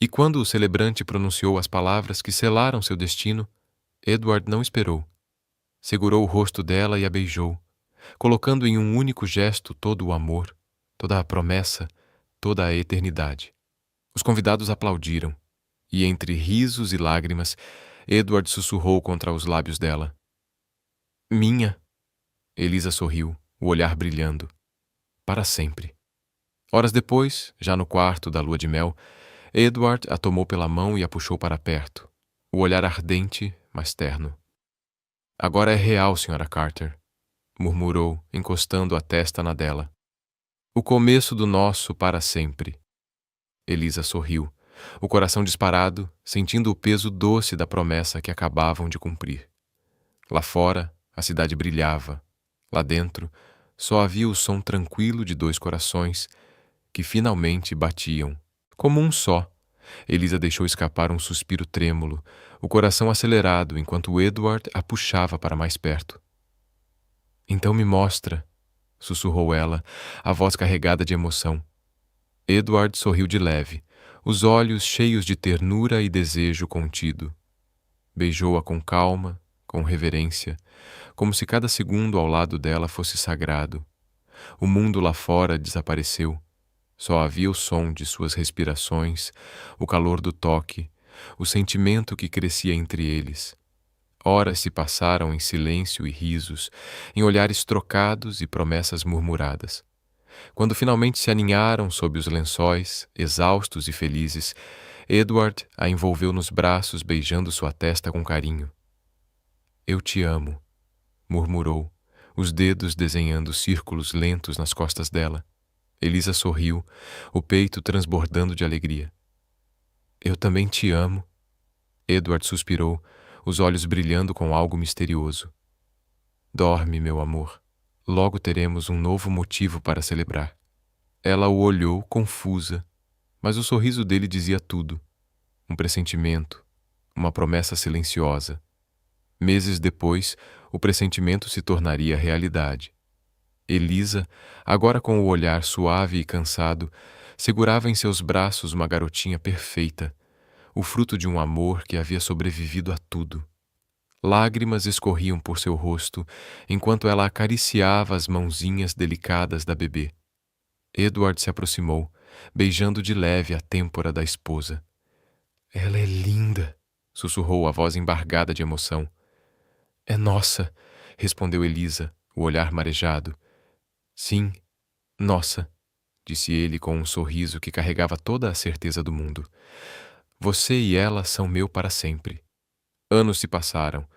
e quando o celebrante pronunciou as palavras que selaram seu destino, Edward não esperou. Segurou o rosto dela e a beijou, colocando em um único gesto todo o amor, toda a promessa, toda a eternidade. Os convidados aplaudiram, e entre risos e lágrimas, Edward sussurrou contra os lábios dela. Minha. Elisa sorriu, o olhar brilhando. Para sempre. Horas depois, já no quarto da lua de mel, Edward a tomou pela mão e a puxou para perto, o olhar ardente, mas terno. Agora é real, Sra. Carter, murmurou, encostando a testa na dela. O começo do nosso para sempre. Elisa sorriu, o coração disparado, sentindo o peso doce da promessa que acabavam de cumprir. Lá fora, a cidade brilhava. Lá dentro, só havia o som tranquilo de dois corações que finalmente batiam, como um só. Elisa deixou escapar um suspiro trêmulo, o coração acelerado enquanto Edward a puxava para mais perto. Então me mostra, sussurrou ela, a voz carregada de emoção. Edward sorriu de leve, os olhos cheios de ternura e desejo contido. Beijou-a com calma, com reverência, como se cada segundo ao lado dela fosse sagrado. O mundo lá fora desapareceu. Só havia o som de suas respirações, o calor do toque, o sentimento que crescia entre eles. Horas se passaram em silêncio e risos, em olhares trocados e promessas murmuradas. Quando finalmente se aninharam sob os lençóis, exaustos e felizes, Edward a envolveu nos braços, beijando sua testa com carinho. Eu te amo, murmurou, os dedos desenhando círculos lentos nas costas dela. Elisa sorriu, o peito transbordando de alegria. Eu também te amo. Edward suspirou, os olhos brilhando com algo misterioso. Dorme, meu amor. Logo teremos um novo motivo para celebrar. Ela o olhou, confusa, mas o sorriso dele dizia tudo. Um pressentimento, uma promessa silenciosa. Meses depois, o pressentimento se tornaria realidade. Elisa, agora com o olhar suave e cansado, segurava em seus braços uma garotinha perfeita, o fruto de um amor que havia sobrevivido a tudo. Lágrimas escorriam por seu rosto enquanto ela acariciava as mãozinhas delicadas da bebê. Edward se aproximou, beijando de leve a têmpora da esposa. Ela é linda, sussurrou a voz embargada de emoção. É nossa, respondeu Elisa, o olhar marejado. Sim, nossa, disse ele com um sorriso que carregava toda a certeza do mundo. Você e ela são meu para sempre. Anos se passaram,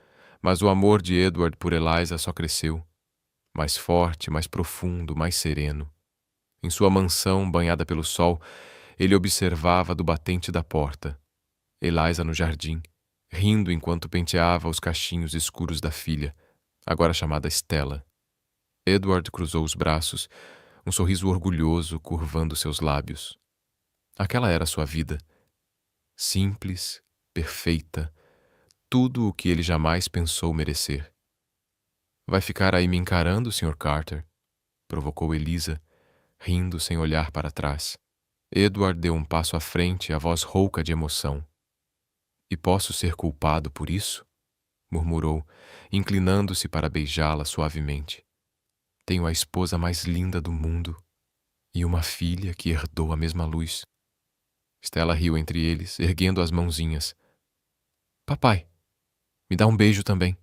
mas o amor de Edward por Eliza só cresceu. Mais forte, mais profundo, mais sereno. Em sua mansão, banhada pelo sol, ele observava do batente da porta. Eliza no jardim, rindo enquanto penteava os cachinhos escuros da filha, agora chamada Stella. Edward cruzou os braços, um sorriso orgulhoso curvando seus lábios. Aquela era sua vida. Simples, perfeita, tudo o que ele jamais pensou merecer. Vai ficar aí me encarando, Sr. Carter? Provocou Elisa, rindo sem olhar para trás. Edward deu um passo à frente, a voz rouca de emoção. E posso ser culpado por isso? Murmurou, inclinando-se para beijá-la suavemente. Tenho a esposa mais linda do mundo e uma filha que herdou a mesma luz. Stella riu entre eles, erguendo as mãozinhas. Papai, me dá um beijo também.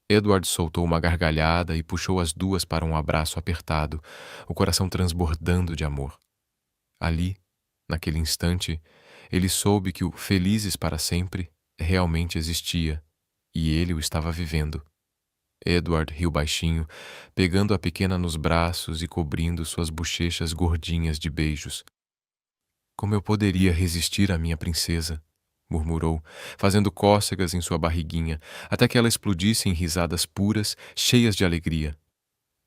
Edward soltou uma gargalhada e puxou as duas para um abraço apertado, o coração transbordando de amor. Ali, naquele instante, ele soube que o felizes para sempre realmente existia, e ele o estava vivendo. Edward riu baixinho, pegando a pequena nos braços e cobrindo suas bochechas gordinhas de beijos. Como eu poderia resistir à minha princesa? Murmurou, fazendo cócegas em sua barriguinha, até que ela explodisse em risadas puras, cheias de alegria.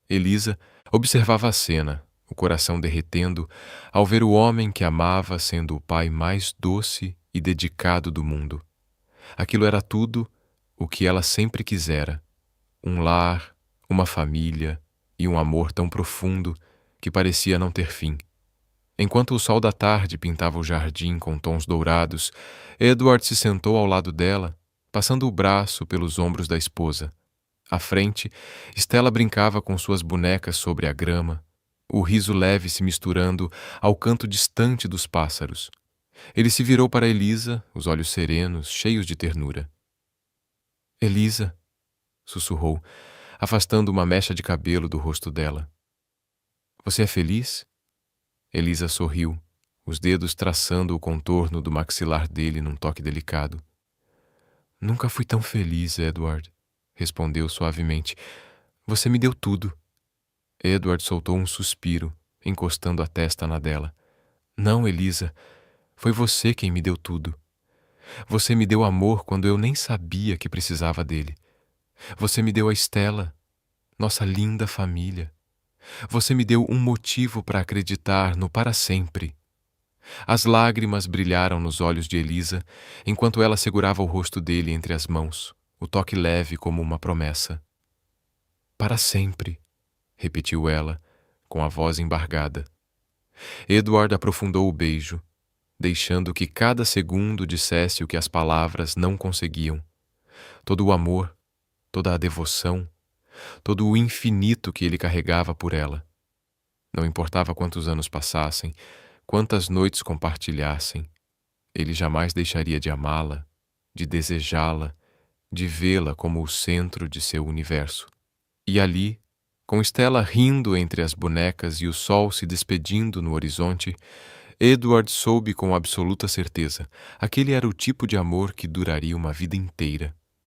Elisa observava a cena, o coração derretendo, ao ver o homem que amava sendo o pai mais doce e dedicado do mundo. Aquilo era tudo o que ela sempre quisera. Um lar, uma família e um amor tão profundo que parecia não ter fim. Enquanto o sol da tarde pintava o jardim com tons dourados, Edward se sentou ao lado dela, passando o braço pelos ombros da esposa. À frente, Stella brincava com suas bonecas sobre a grama, o riso leve se misturando ao canto distante dos pássaros. Ele se virou para Elisa, os olhos serenos, cheios de ternura. Elisa, sussurrou, afastando uma mecha de cabelo do rosto dela. Você é feliz? Elisa sorriu, os dedos traçando o contorno do maxilar dele num toque delicado. Nunca fui tão feliz, Edward, respondeu suavemente. Você me deu tudo. Edward soltou um suspiro, encostando a testa na dela. Não, Elisa, foi você quem me deu tudo. Você me deu amor quando eu nem sabia que precisava dele. Você me deu a Stella, nossa linda família. Você me deu um motivo para acreditar no para sempre. As lágrimas brilharam nos olhos de Elisa, enquanto ela segurava o rosto dele entre as mãos, o toque leve como uma promessa. Para sempre, repetiu ela, com a voz embargada. Edward aprofundou o beijo, deixando que cada segundo dissesse o que as palavras não conseguiam. Todo o amor, toda a devoção, todo o infinito que ele carregava por ela. Não importava quantos anos passassem, quantas noites compartilhassem, ele jamais deixaria de amá-la, de desejá-la, de vê-la como o centro de seu universo. E ali, com Stella rindo entre as bonecas e o sol se despedindo no horizonte, Edward soube com absoluta certeza: aquele era o tipo de amor que duraria uma vida inteira.